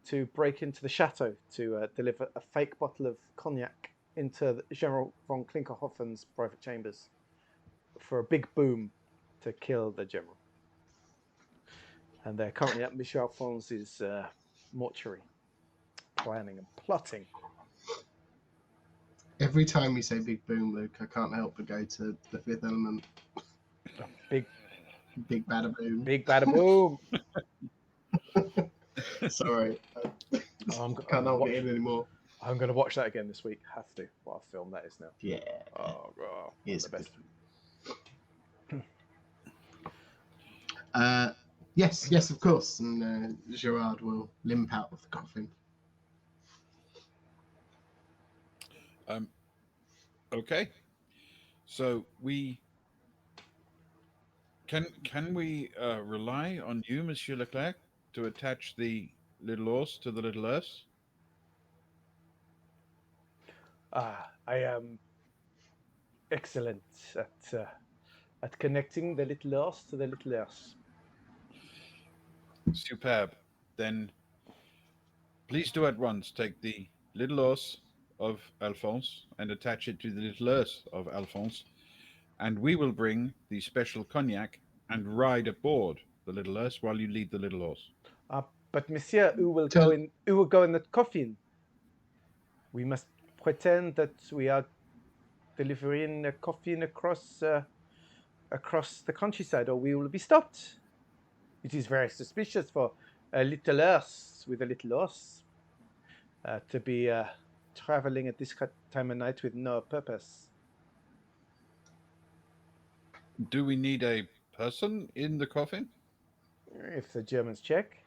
to break into the chateau to deliver a fake bottle of cognac into General von Klinkerhoffen's private chambers for a big boom to kill the general. And they're currently at Monsieur Alphonse's mortuary, planning and plotting. Every time you say Big Boom, Luke, I can't help but go to The Fifth Element. Big Bada Boom. Big Bada Boom. Sorry. I can't hold it in anymore. I'm going to watch that again this week. Have to. What a film that is now. Yeah. Oh, God. It's the best. Yes, of course. And Gerard will limp out of the coffin. Okay. So we can we rely on you, Monsieur Leclerc, to attach the little horse to the little hearse? I am excellent at connecting the little horse to the little horse. Superb. Then please do at once take the little horse of Alphonse and attach it to the little hearse of Alphonse, and we will bring the special cognac and ride aboard the little hearse while you lead the little horse. But Monsieur, who will go in the coffin? We must pretend that we are delivering a coffin across the countryside, or we will be stopped. It is very suspicious for a little hearse with a little horse to be traveling at this time of night with no purpose. Do we need a person in the coffin? If the Germans check.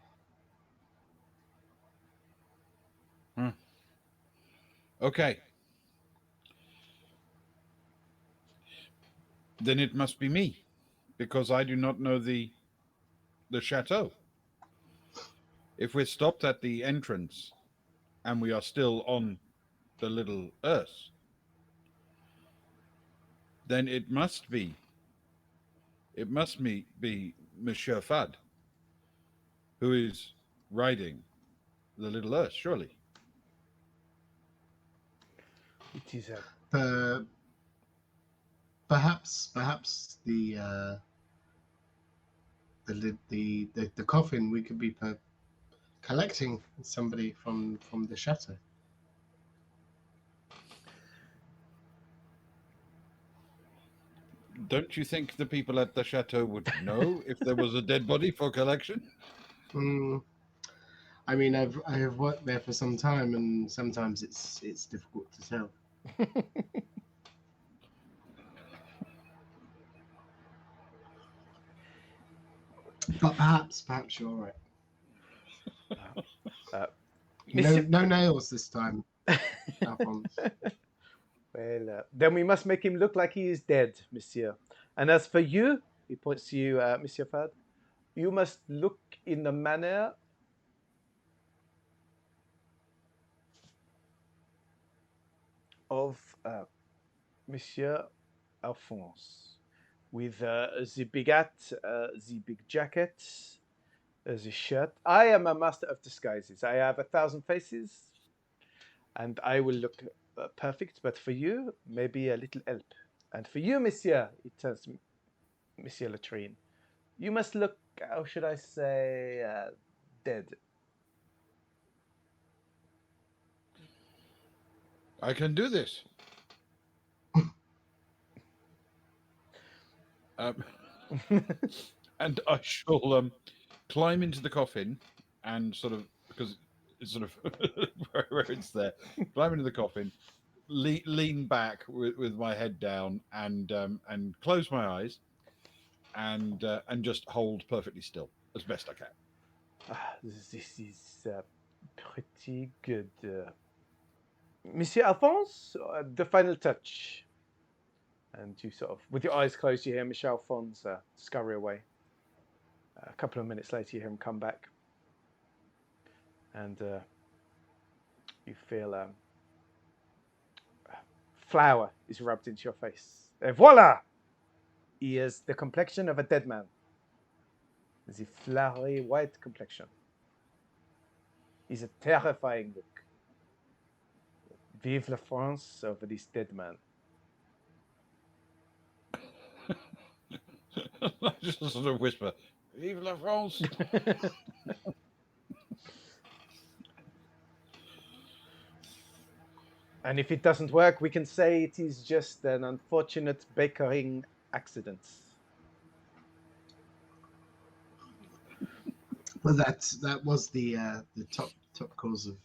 Okay. Then it must be me, because I do not know the chateau. If we're stopped at the entrance and we are still on the little hearse, then it must be Monsieur Fad who is riding the little hearse, surely. It is perhaps the coffin we could be collecting somebody from the chateau. Don't you think the people at the chateau would know if there was a dead body for collection? I mean, I have worked there for some time, and sometimes it's difficult to tell. But perhaps you're right. No nails this time, Alphonse. Well, then we must make him look like he is dead, Monsieur. And as for you, he points to you, Monsieur Fad, you must look in the manner of Monsieur Alphonse. with the big hat, the big jacket, the shirt. I am a master of disguises. I have 1,000 faces, and I will look perfect. But for you, maybe a little help. And for you, Monsieur, it turns to Monsieur Latrine, you must look, how should I say, dead. I can do this. And I shall climb into the coffin and sort of, because it's sort of where it's there, climb into the coffin, lean back with my head down, and close my eyes, and just hold perfectly still as best I can. This is pretty good. Monsieur Alphonse, the final touch. And you sort of, with your eyes closed, you hear Monsieur Alphonse scurry away. A couple of minutes later, you hear him come back. And you feel flour is rubbed into your face. Et voila! He has the complexion of a dead man. The flowery white complexion. Is a terrifying look. Vive la France of this dead man. Just a sort of whisper, "Vive la France!" And if it doesn't work, we can say it is just an unfortunate bakering accident. Well, that was the top cause of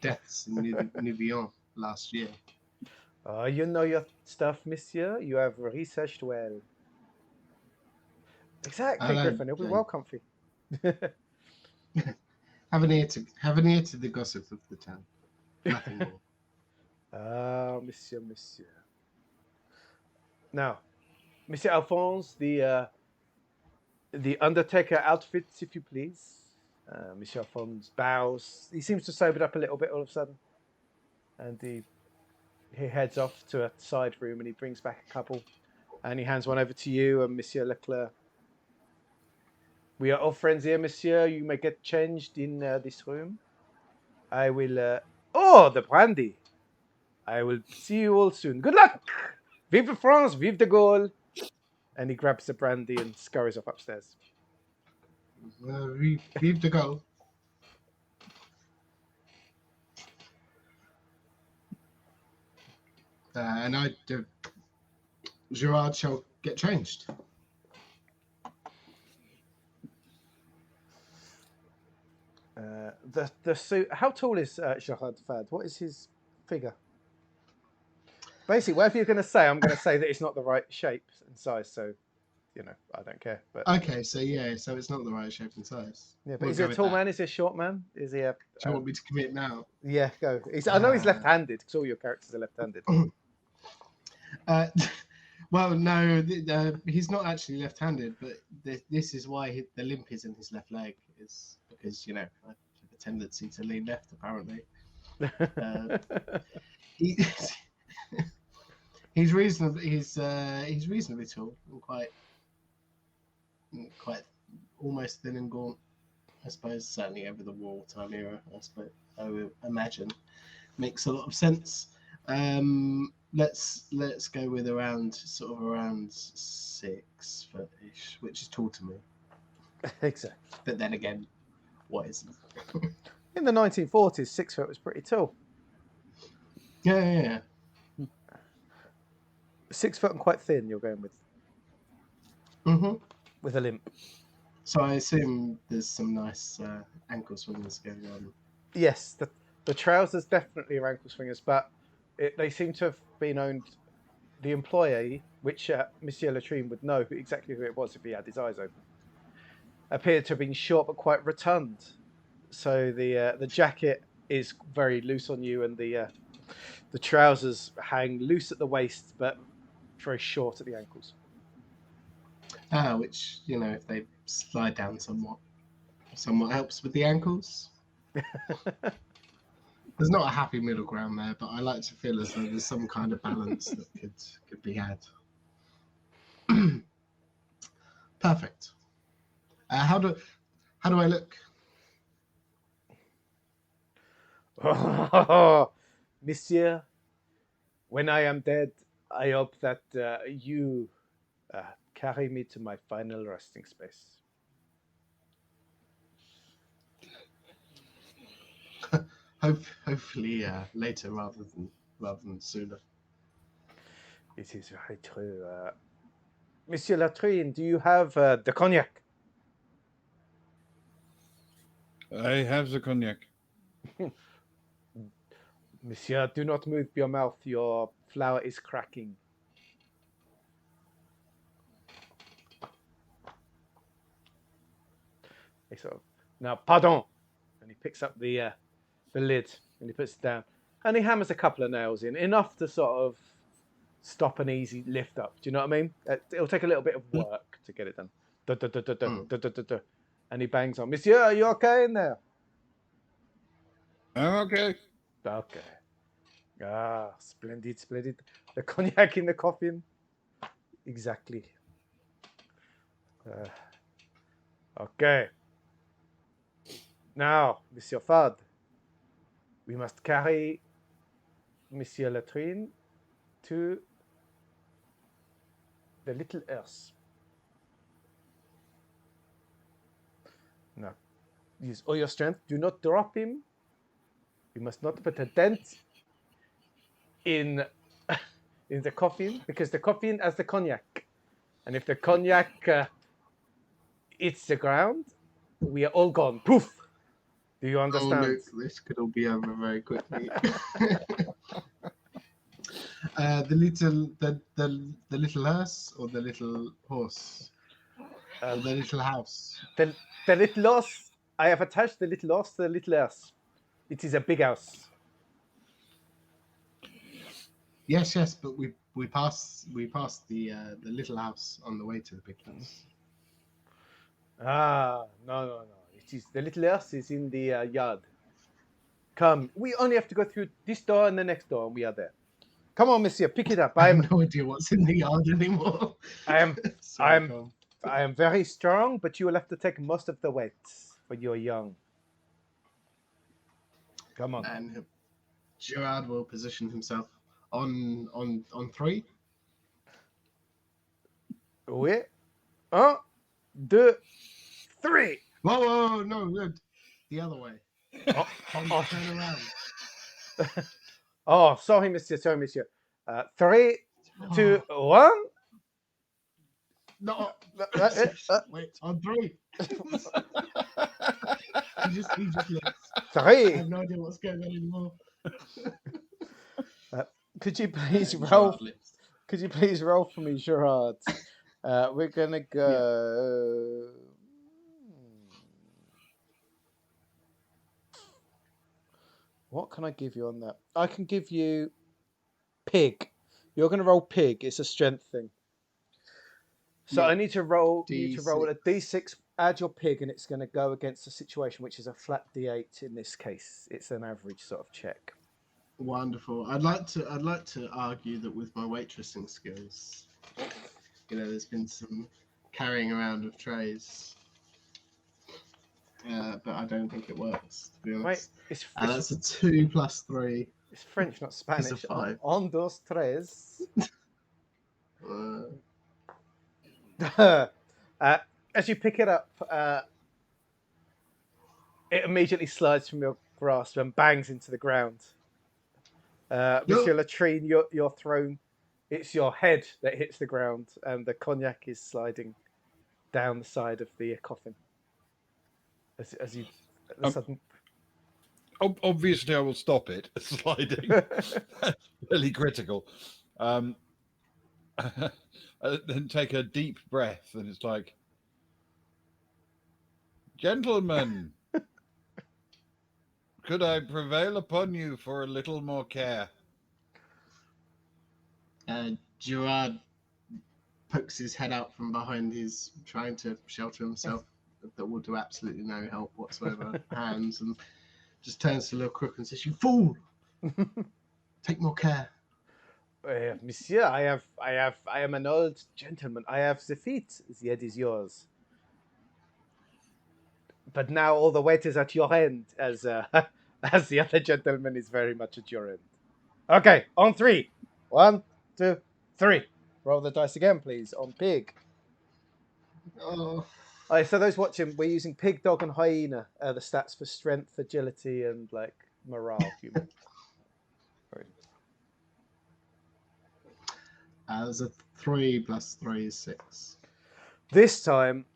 deaths in Nouvion last year. You know your stuff, monsieur. You have researched well. Exactly, Griffin. It'll be well comfy. Have an ear to the gossip of the town. Nothing more. Ah, monsieur. Now, Monsieur Alphonse, the Undertaker outfits, if you please. Monsieur Alphonse bows. He seems to sobered up a little bit all of a sudden, and he heads off to a side room and he brings back a couple, and he hands one over to you and Monsieur Leclerc. We are all friends here, monsieur. You may get changed in this room. I will. Oh, the brandy! I will see you all soon. Good luck! Vive France! Vive de Gaulle! And he grabs the brandy and scurries off upstairs. Vive de Gaulle. And Gerard shall get changed. The suit. How tall is Gerard Fad? What is his figure? Basically, whatever you're going to say, I'm going to say that it's not the right shape and size. So, I don't care. But okay, so it's not the right shape and size. Yeah, but is he a tall man? Is he a short man? Is he a? Do you want me to commit now? Yeah, go. I know he's left-handed because all your characters are left-handed. Well, no, he's not actually left-handed, but this is why the limp is in his left leg, is because I have a tendency to lean left. Apparently, he's reasonably tall and quite almost thin and gaunt. I suppose certainly over the wartime era. I would imagine makes a lot of sense. Let's go with around 6 foot-ish, which is tall to me. Exactly. But then again, what isn't? In the 1940s, 6 foot was pretty tall. Yeah. 6 foot and quite thin. You're going with. Mm-hmm. With a limp. So I assume there's some nice ankle swingers going on. Yes, the trousers definitely are ankle swingers, but they seem to have been owned. The employee, which Monsieur Latrine would know exactly who it was if he had his eyes open, appeared to have been short but quite rotund. So the jacket is very loose on you, and the trousers hang loose at the waist but very short at the ankles. Which if they slide down somewhat helps with the ankles. There's not a happy middle ground there, but I like to feel as though there's some kind of balance that could be had. Perfect. How do I look? Monsieur, when I am dead, I hope that you carry me to my final resting space. Hopefully later rather than sooner. It is very true. Monsieur Latrine, do you have the cognac? I have the cognac. Monsieur, do not move your mouth. Your flower is cracking. He sort of, now, pardon. And he picks up the lid and he puts it down. And he hammers a couple of nails in, enough to sort of stop an easy lift up. Do you know what I mean? It'll take a little bit of work to get it done. Duh, duh, duh, duh, duh, duh, duh, duh, duh. And he bangs on. Monsieur, are you okay in there? I'm okay. Okay. Ah, splendid, splendid. The cognac in the coffin. Exactly. Okay. Now, Monsieur Fad, we must carry Monsieur Latrine to the little earth. Now, use all your strength. Do not drop him. We must not put a dent in the coffin, because the coffin has the cognac. And if the cognac hits the ground, we are all gone. Poof! Do you understand? Oh, no, this could all be over very quickly. The little hearse or the little horse or the little house. The little horse. I have attached the little horse to the little house. It is a big house. Yes, but we passed the little house on the way to the big house. Ah, no. It is the little house is in the yard. Come, we only have to go through this door and the next door, and we are there. Come on, Monsieur, pick it up. I have no idea what's in the yard anymore. I am Sorry, I'm I am very strong, but you will have to take most of the weight when you're young. Come on. And Gerard will position himself on 3. Oui. 1, 2, 3. Whoa, no, the other way. Oh, Turn around. oh, sorry, Monsieur. 3, 2, 1. No, wait, on 3. he just looks. 3. I have no idea what's going on anymore. Could you please roll? Could you please roll for me, Gerard? We're gonna go. Yeah. What can I give you on that? I can give you pig. You're gonna roll pig. It's a strength thing. So I need to roll. You need to roll a d6. Add your pig, and it's going to go against the situation, which is a flat d8 in this case. It's an average sort of check. Wonderful. I'd like to argue that with my waitressing skills, there's been some carrying around of trays, but I don't think it works, to be honest. Wait, that's a 2 plus 3. It's French, not Spanish. It's a 5. On dos tres. As you pick it up, it immediately slides from your grasp and bangs into the ground. Monsieur Latrine, you're thrown. It's your head that hits the ground, and the cognac is sliding down the side of the coffin. As you, sudden. Obviously, I will stop it sliding. That's really critical. Then take a deep breath, and it's like, gentlemen, could I prevail upon you for a little more care? Gerard pokes his head out from behind his, trying to shelter himself, that will do absolutely no help whatsoever, hands, and just turns to Little Crook and says, "You fool! Take more care." Monsieur, I am an old gentleman. I have the feet. The head is yours. But now all the weight is at your end, as as the other gentleman is very much at your end. Okay, on three. 1, 2, 3. Roll the dice again, please. On pig. Oh, Alright, so those watching, we're using pig, dog, and hyena. The stats for strength, agility, and like morale. Human. there's a 3 plus 3 is 6. This time,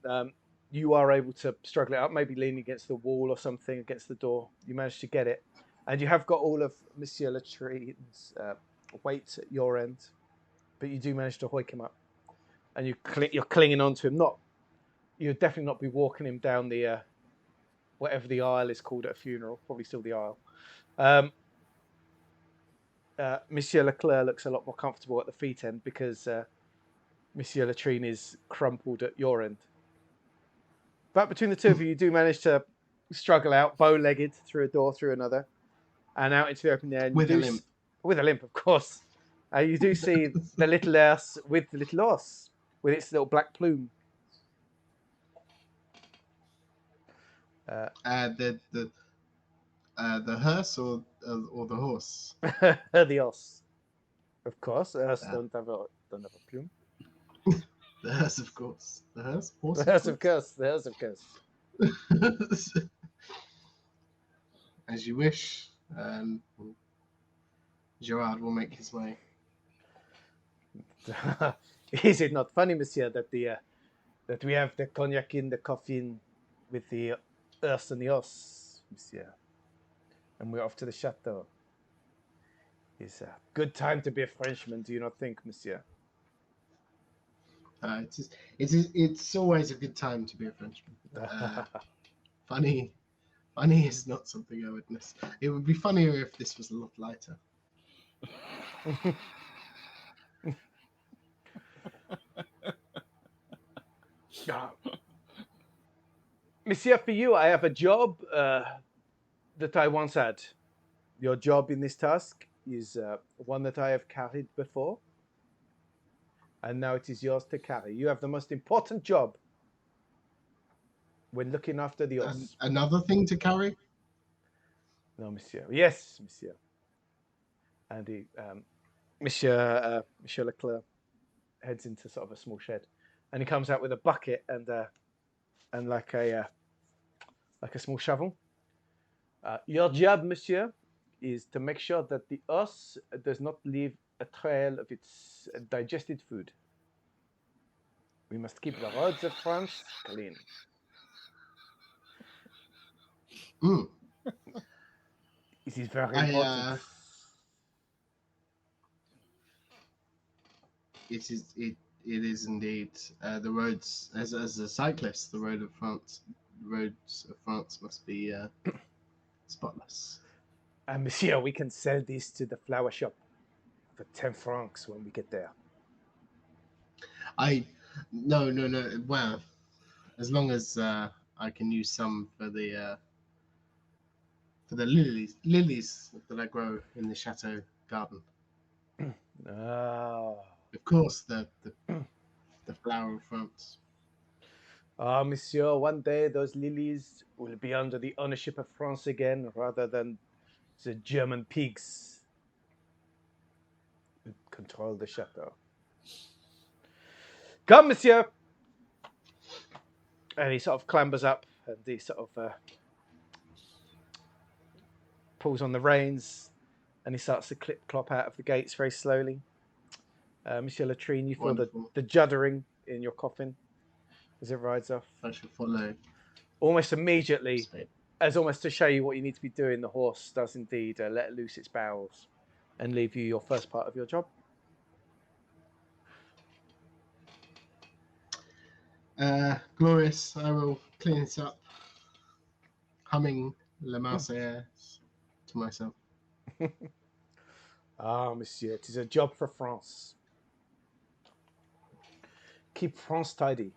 you are able to struggle it up, maybe leaning against the wall or something, against the door. You manage to get it. And you have got all of Monsieur Latrine's weight at your end, but you do manage to hoik him up. And you're clinging on to him. You'd definitely not be walking him down the, whatever the aisle is called at a funeral, probably still the aisle. Monsieur Leclerc looks a lot more comfortable at the feet end because Monsieur Latrine is crumpled at your end. But between the two of you, you do manage to struggle out, bow-legged, through a door, through another, and out into the open air. And With a limp. With a limp, of course. You do see the little horse with the little horse, with its little black plume. The hearse or the horse? The horse, of course. The horse don't have a plume. The hearse, of course. The hearse? Horse, The horse, of course. The horse, of course. As you wish. Gerard will make his way. Is it not funny, monsieur, that that we have the cognac in the coffin with the hearse and the horse, monsieur, and we're off to the chateau? It's a good time to be a Frenchman, do you not think, monsieur? It's always a good time to be a Frenchman. Funny is not something I would miss. It would be funnier if this was a lot lighter. Monsieur, for you, I have a job that I once had. Your job in this task is one that I have carried before, and now it is yours to carry. You have the most important job when looking after the horse. Another thing to carry? No, monsieur. Yes, monsieur. And he, Monsieur Leclerc heads into sort of a small shed, and he comes out with a bucket and like a small shovel. Your job, monsieur, is to make sure that the horse does not leave a trail of its digested food. We must keep the roads of France clean. Mm. It is very important. It is indeed. The roads, as a cyclist, the roads of France must be spotless. And monsieur, we can sell this to the flower shop for 10 francs when we get there. No. Well, as long as I can use some for the lilies that I grow in the chateau garden. Ah. Of course, the flower of France. Ah, monsieur, one day those lilies will be under the ownership of France again, rather than the German pigs who control the chateau. Come, monsieur! And he sort of clambers up, and he sort of pulls on the reins, and he starts to clip-clop out of the gates very slowly. Monsieur Latrine, you feel the juddering in your coffin as it rides off. I shall follow. Almost immediately, as almost to show you what you need to be doing, the horse does indeed let loose its bowels and leave you your first part of your job. Glorious. I will clean it up, humming La Marseillaise to myself. Ah, monsieur, it is a job for France. Keep France tidy.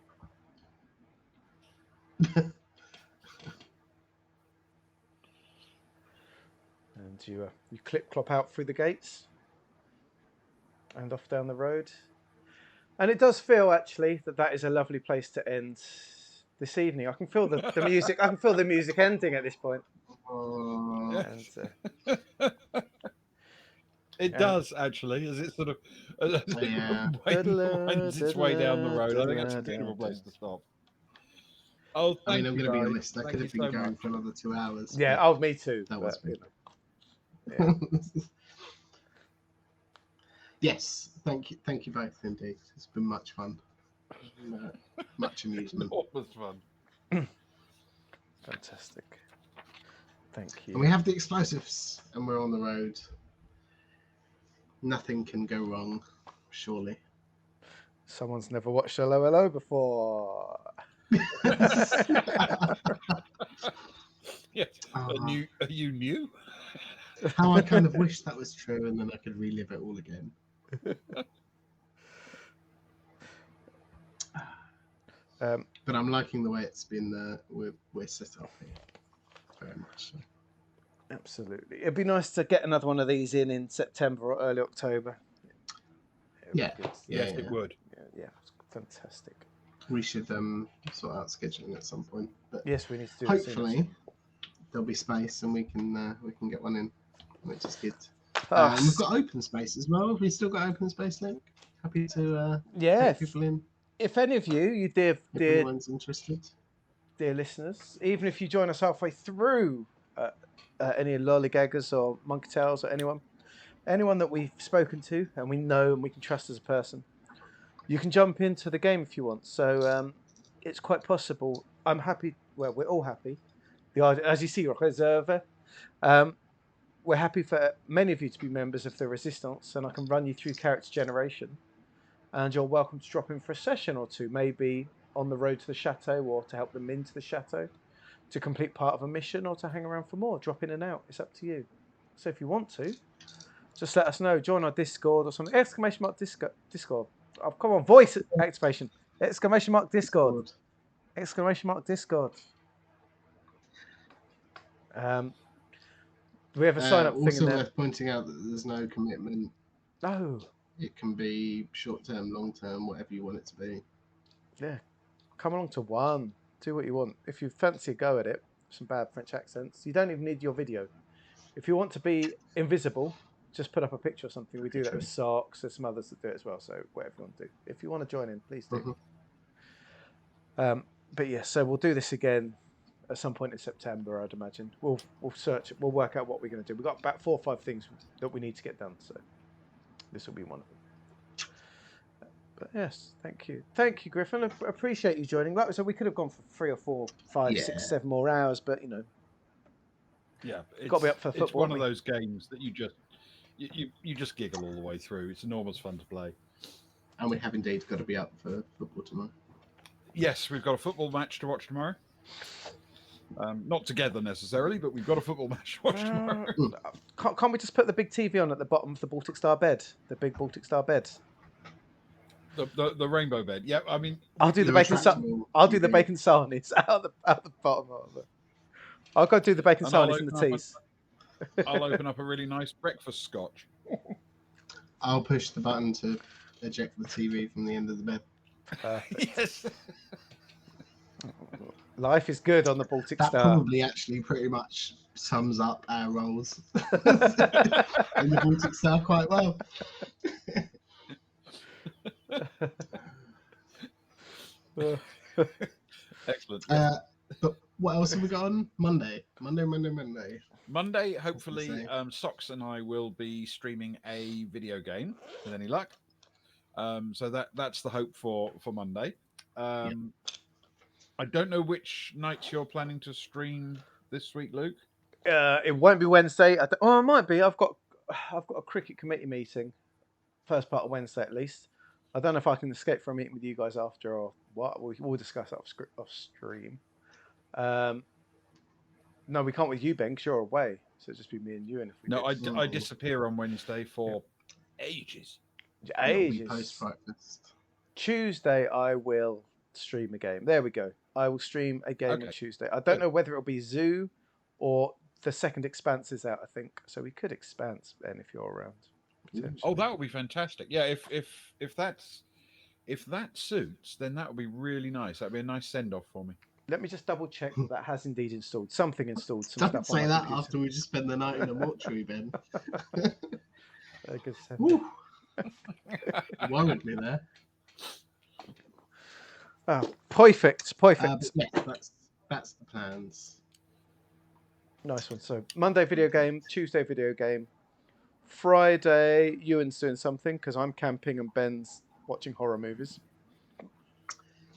And you clip-clop out through the gates. and off down the road. And it does feel actually that is a lovely place to end this evening. I can feel the music. I can feel the music ending at this point. And it does actually, as it sort of winds its way down the road. I think that's a beautiful place to stop. Oh, thank you. I'm going to be honest. I could have been going for another 2 hours. Yeah, oh, me too. That was you know. Yeah. Yes, thank you both indeed. It's been much fun, much amusement. It was fun. Fantastic. Thank you. And we have the explosives, and we're on the road. Nothing can go wrong, surely. Someone's never watched Hello Hello before. Yes. You knew? How I kind of wish that was true, and then I could relive it all again. But I'm liking the way it's been. We're set up here, very much so. Absolutely, it'd be nice to get another one of these in September or early October. Yes, it would. Yeah, it's fantastic. We should sort out scheduling at some point. But yes, we need to do. Hopefully, there'll be space, and we can get one in, which is good. And we've got open space as well. Have we still got open space, Luke? Happy to take people in. If any of you dear anyone's interested, dear listeners, even if you join us halfway through, any lollygaggers or monkey tails or anyone that we've spoken to and we know and we can trust as a person, you can jump into the game if you want. So it's quite possible. I'm happy. Well, we're all happy. As you see, Reserve. We're happy for many of you to be members of the Resistance, and I can run you through character generation. And you're welcome to drop in for a session or two, maybe on the road to the chateau or to help them into the chateau, to complete part of a mission or to hang around for more. Drop in and out. It's up to you. So if you want to, just let us know. Join our Discord or something. Exclamation mark Discord. Oh, come on, voice activation. Exclamation mark Discord. Exclamation mark Discord. We have a sign up thing also in there. worth pointing out that there's no commitment. No. It can be short term, long term, whatever you want it to be. Yeah. Come along to one. Do what you want. If you fancy a go at it, some bad French accents, you don't even need your video. If you want to be invisible, just put up a picture or something. We do that with socks. There's some others that do it as well. So whatever you want to do. If you want to join in, please do. Mm-hmm. But yeah, so we'll do this again at some point in September, I'd imagine. We'll search. We'll work out what we're going to do. We've got about 4 or 5 things that we need to get done. So this will be one of them. But yes, thank you, Griffin. I appreciate you joining. Like I said, we could have gone for 3 or 4, 5, 6, 7 more hours, but you know, got to be up for football. It's one of those games that you just giggle all the way through. It's enormous fun to play. And we have indeed got to be up for football tomorrow. Yes, we've got a football match to watch tomorrow. Not together necessarily, but we've got a football match to watch tomorrow. Can't we just put the big TV on at the bottom of the Baltic Star bed? The big Baltic Star bed. The rainbow bed. Yeah, I mean, I'll do the bacon. I'll do the bacon sarnies out the bottom of it. I'll go do the bacon sarnies and the teas. I'll open up a really nice breakfast scotch. I'll push the button to eject the TV from the end of the bed. Yes. Life is good on the Baltic Star. That probably actually pretty much sums up our roles in the Baltic Star quite well. Excellent. But what else have we got on Monday? Monday, hopefully, Socks and I will be streaming a video game with any luck. So that's the hope for Monday. I don't know which nights you're planning to stream this week, Luke. It won't be Wednesday. It might be. I've got a cricket committee meeting, first part of Wednesday at least. I don't know if I can escape for a meeting with you guys after or what. We'll discuss off stream. No, we can't with you, Ben, because you're away. So it'll just be me and you. And if we I disappear on Wednesday for ages. Post-breakfast. Tuesday, I will stream a game. There we go. I will stream a game on Tuesday. I don't know whether it'll be Zoo or the second Expanse is out, I think. So we could Expanse, Ben, if you're around. potentially. Oh, that would be fantastic. Yeah, if that suits, then that would be really nice. That'd be a nice send off for me. Let me just double check that has indeed installed something installed. Some Don't stuff say on my that computer. after we just spend the night in a mortuary, Ben. Good send. Woo. Worried me there. Oh, perfect. But yeah, that's the plans. Nice one. So Monday video game, Tuesday video game, Friday Ewan's doing something because I'm camping and Ben's watching horror movies.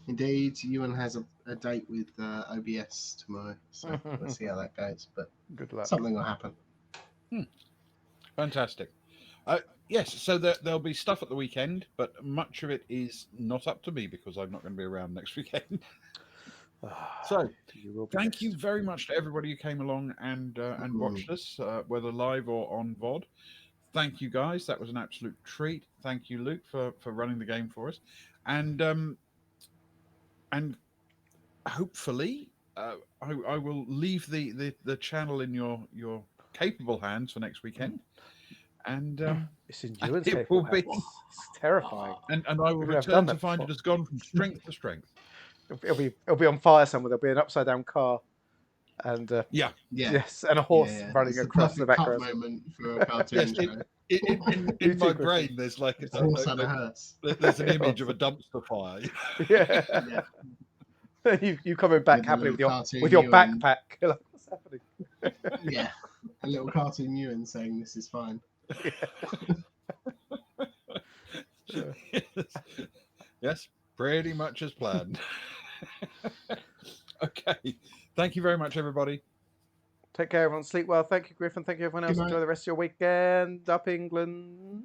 Indeed, Ewan has a date with OBS tomorrow, so we'll see how that goes. But Good luck. something will happen. Fantastic. Yes, so there'll be stuff at the weekend, but much of it is not up to me because I'm not going to be around next weekend. So, thank you very much to everybody who came along and watched us, whether live or on VOD. Thank you, guys. That was an absolute treat. Thank you, Luke, for running the game for us. And hopefully, I will leave the channel in your capable hands for next weekend. And it's in Ewan's it capable will be hands. It's terrifying. and I will We've never return done to that find before. it has gone from strength to strength. It'll be on fire somewhere. There'll be an upside down car, and Yeah. yes, and a horse running it's across the background. moment for a cartoon show. In my brain, there's like a horse and a hearse. There's an image of a dumpster fire. Yeah. You coming back With a happily little with your cartoon backpack. You're like, what's happening? Yeah, a little cartoon Ewan saying this is fine. Yes, pretty much as planned. Okay. Thank you very much, everybody. Take care, everyone. Sleep well. Thank you, Griffin. Thank you, everyone else. Good night. Enjoy the rest of your weekend. Up England.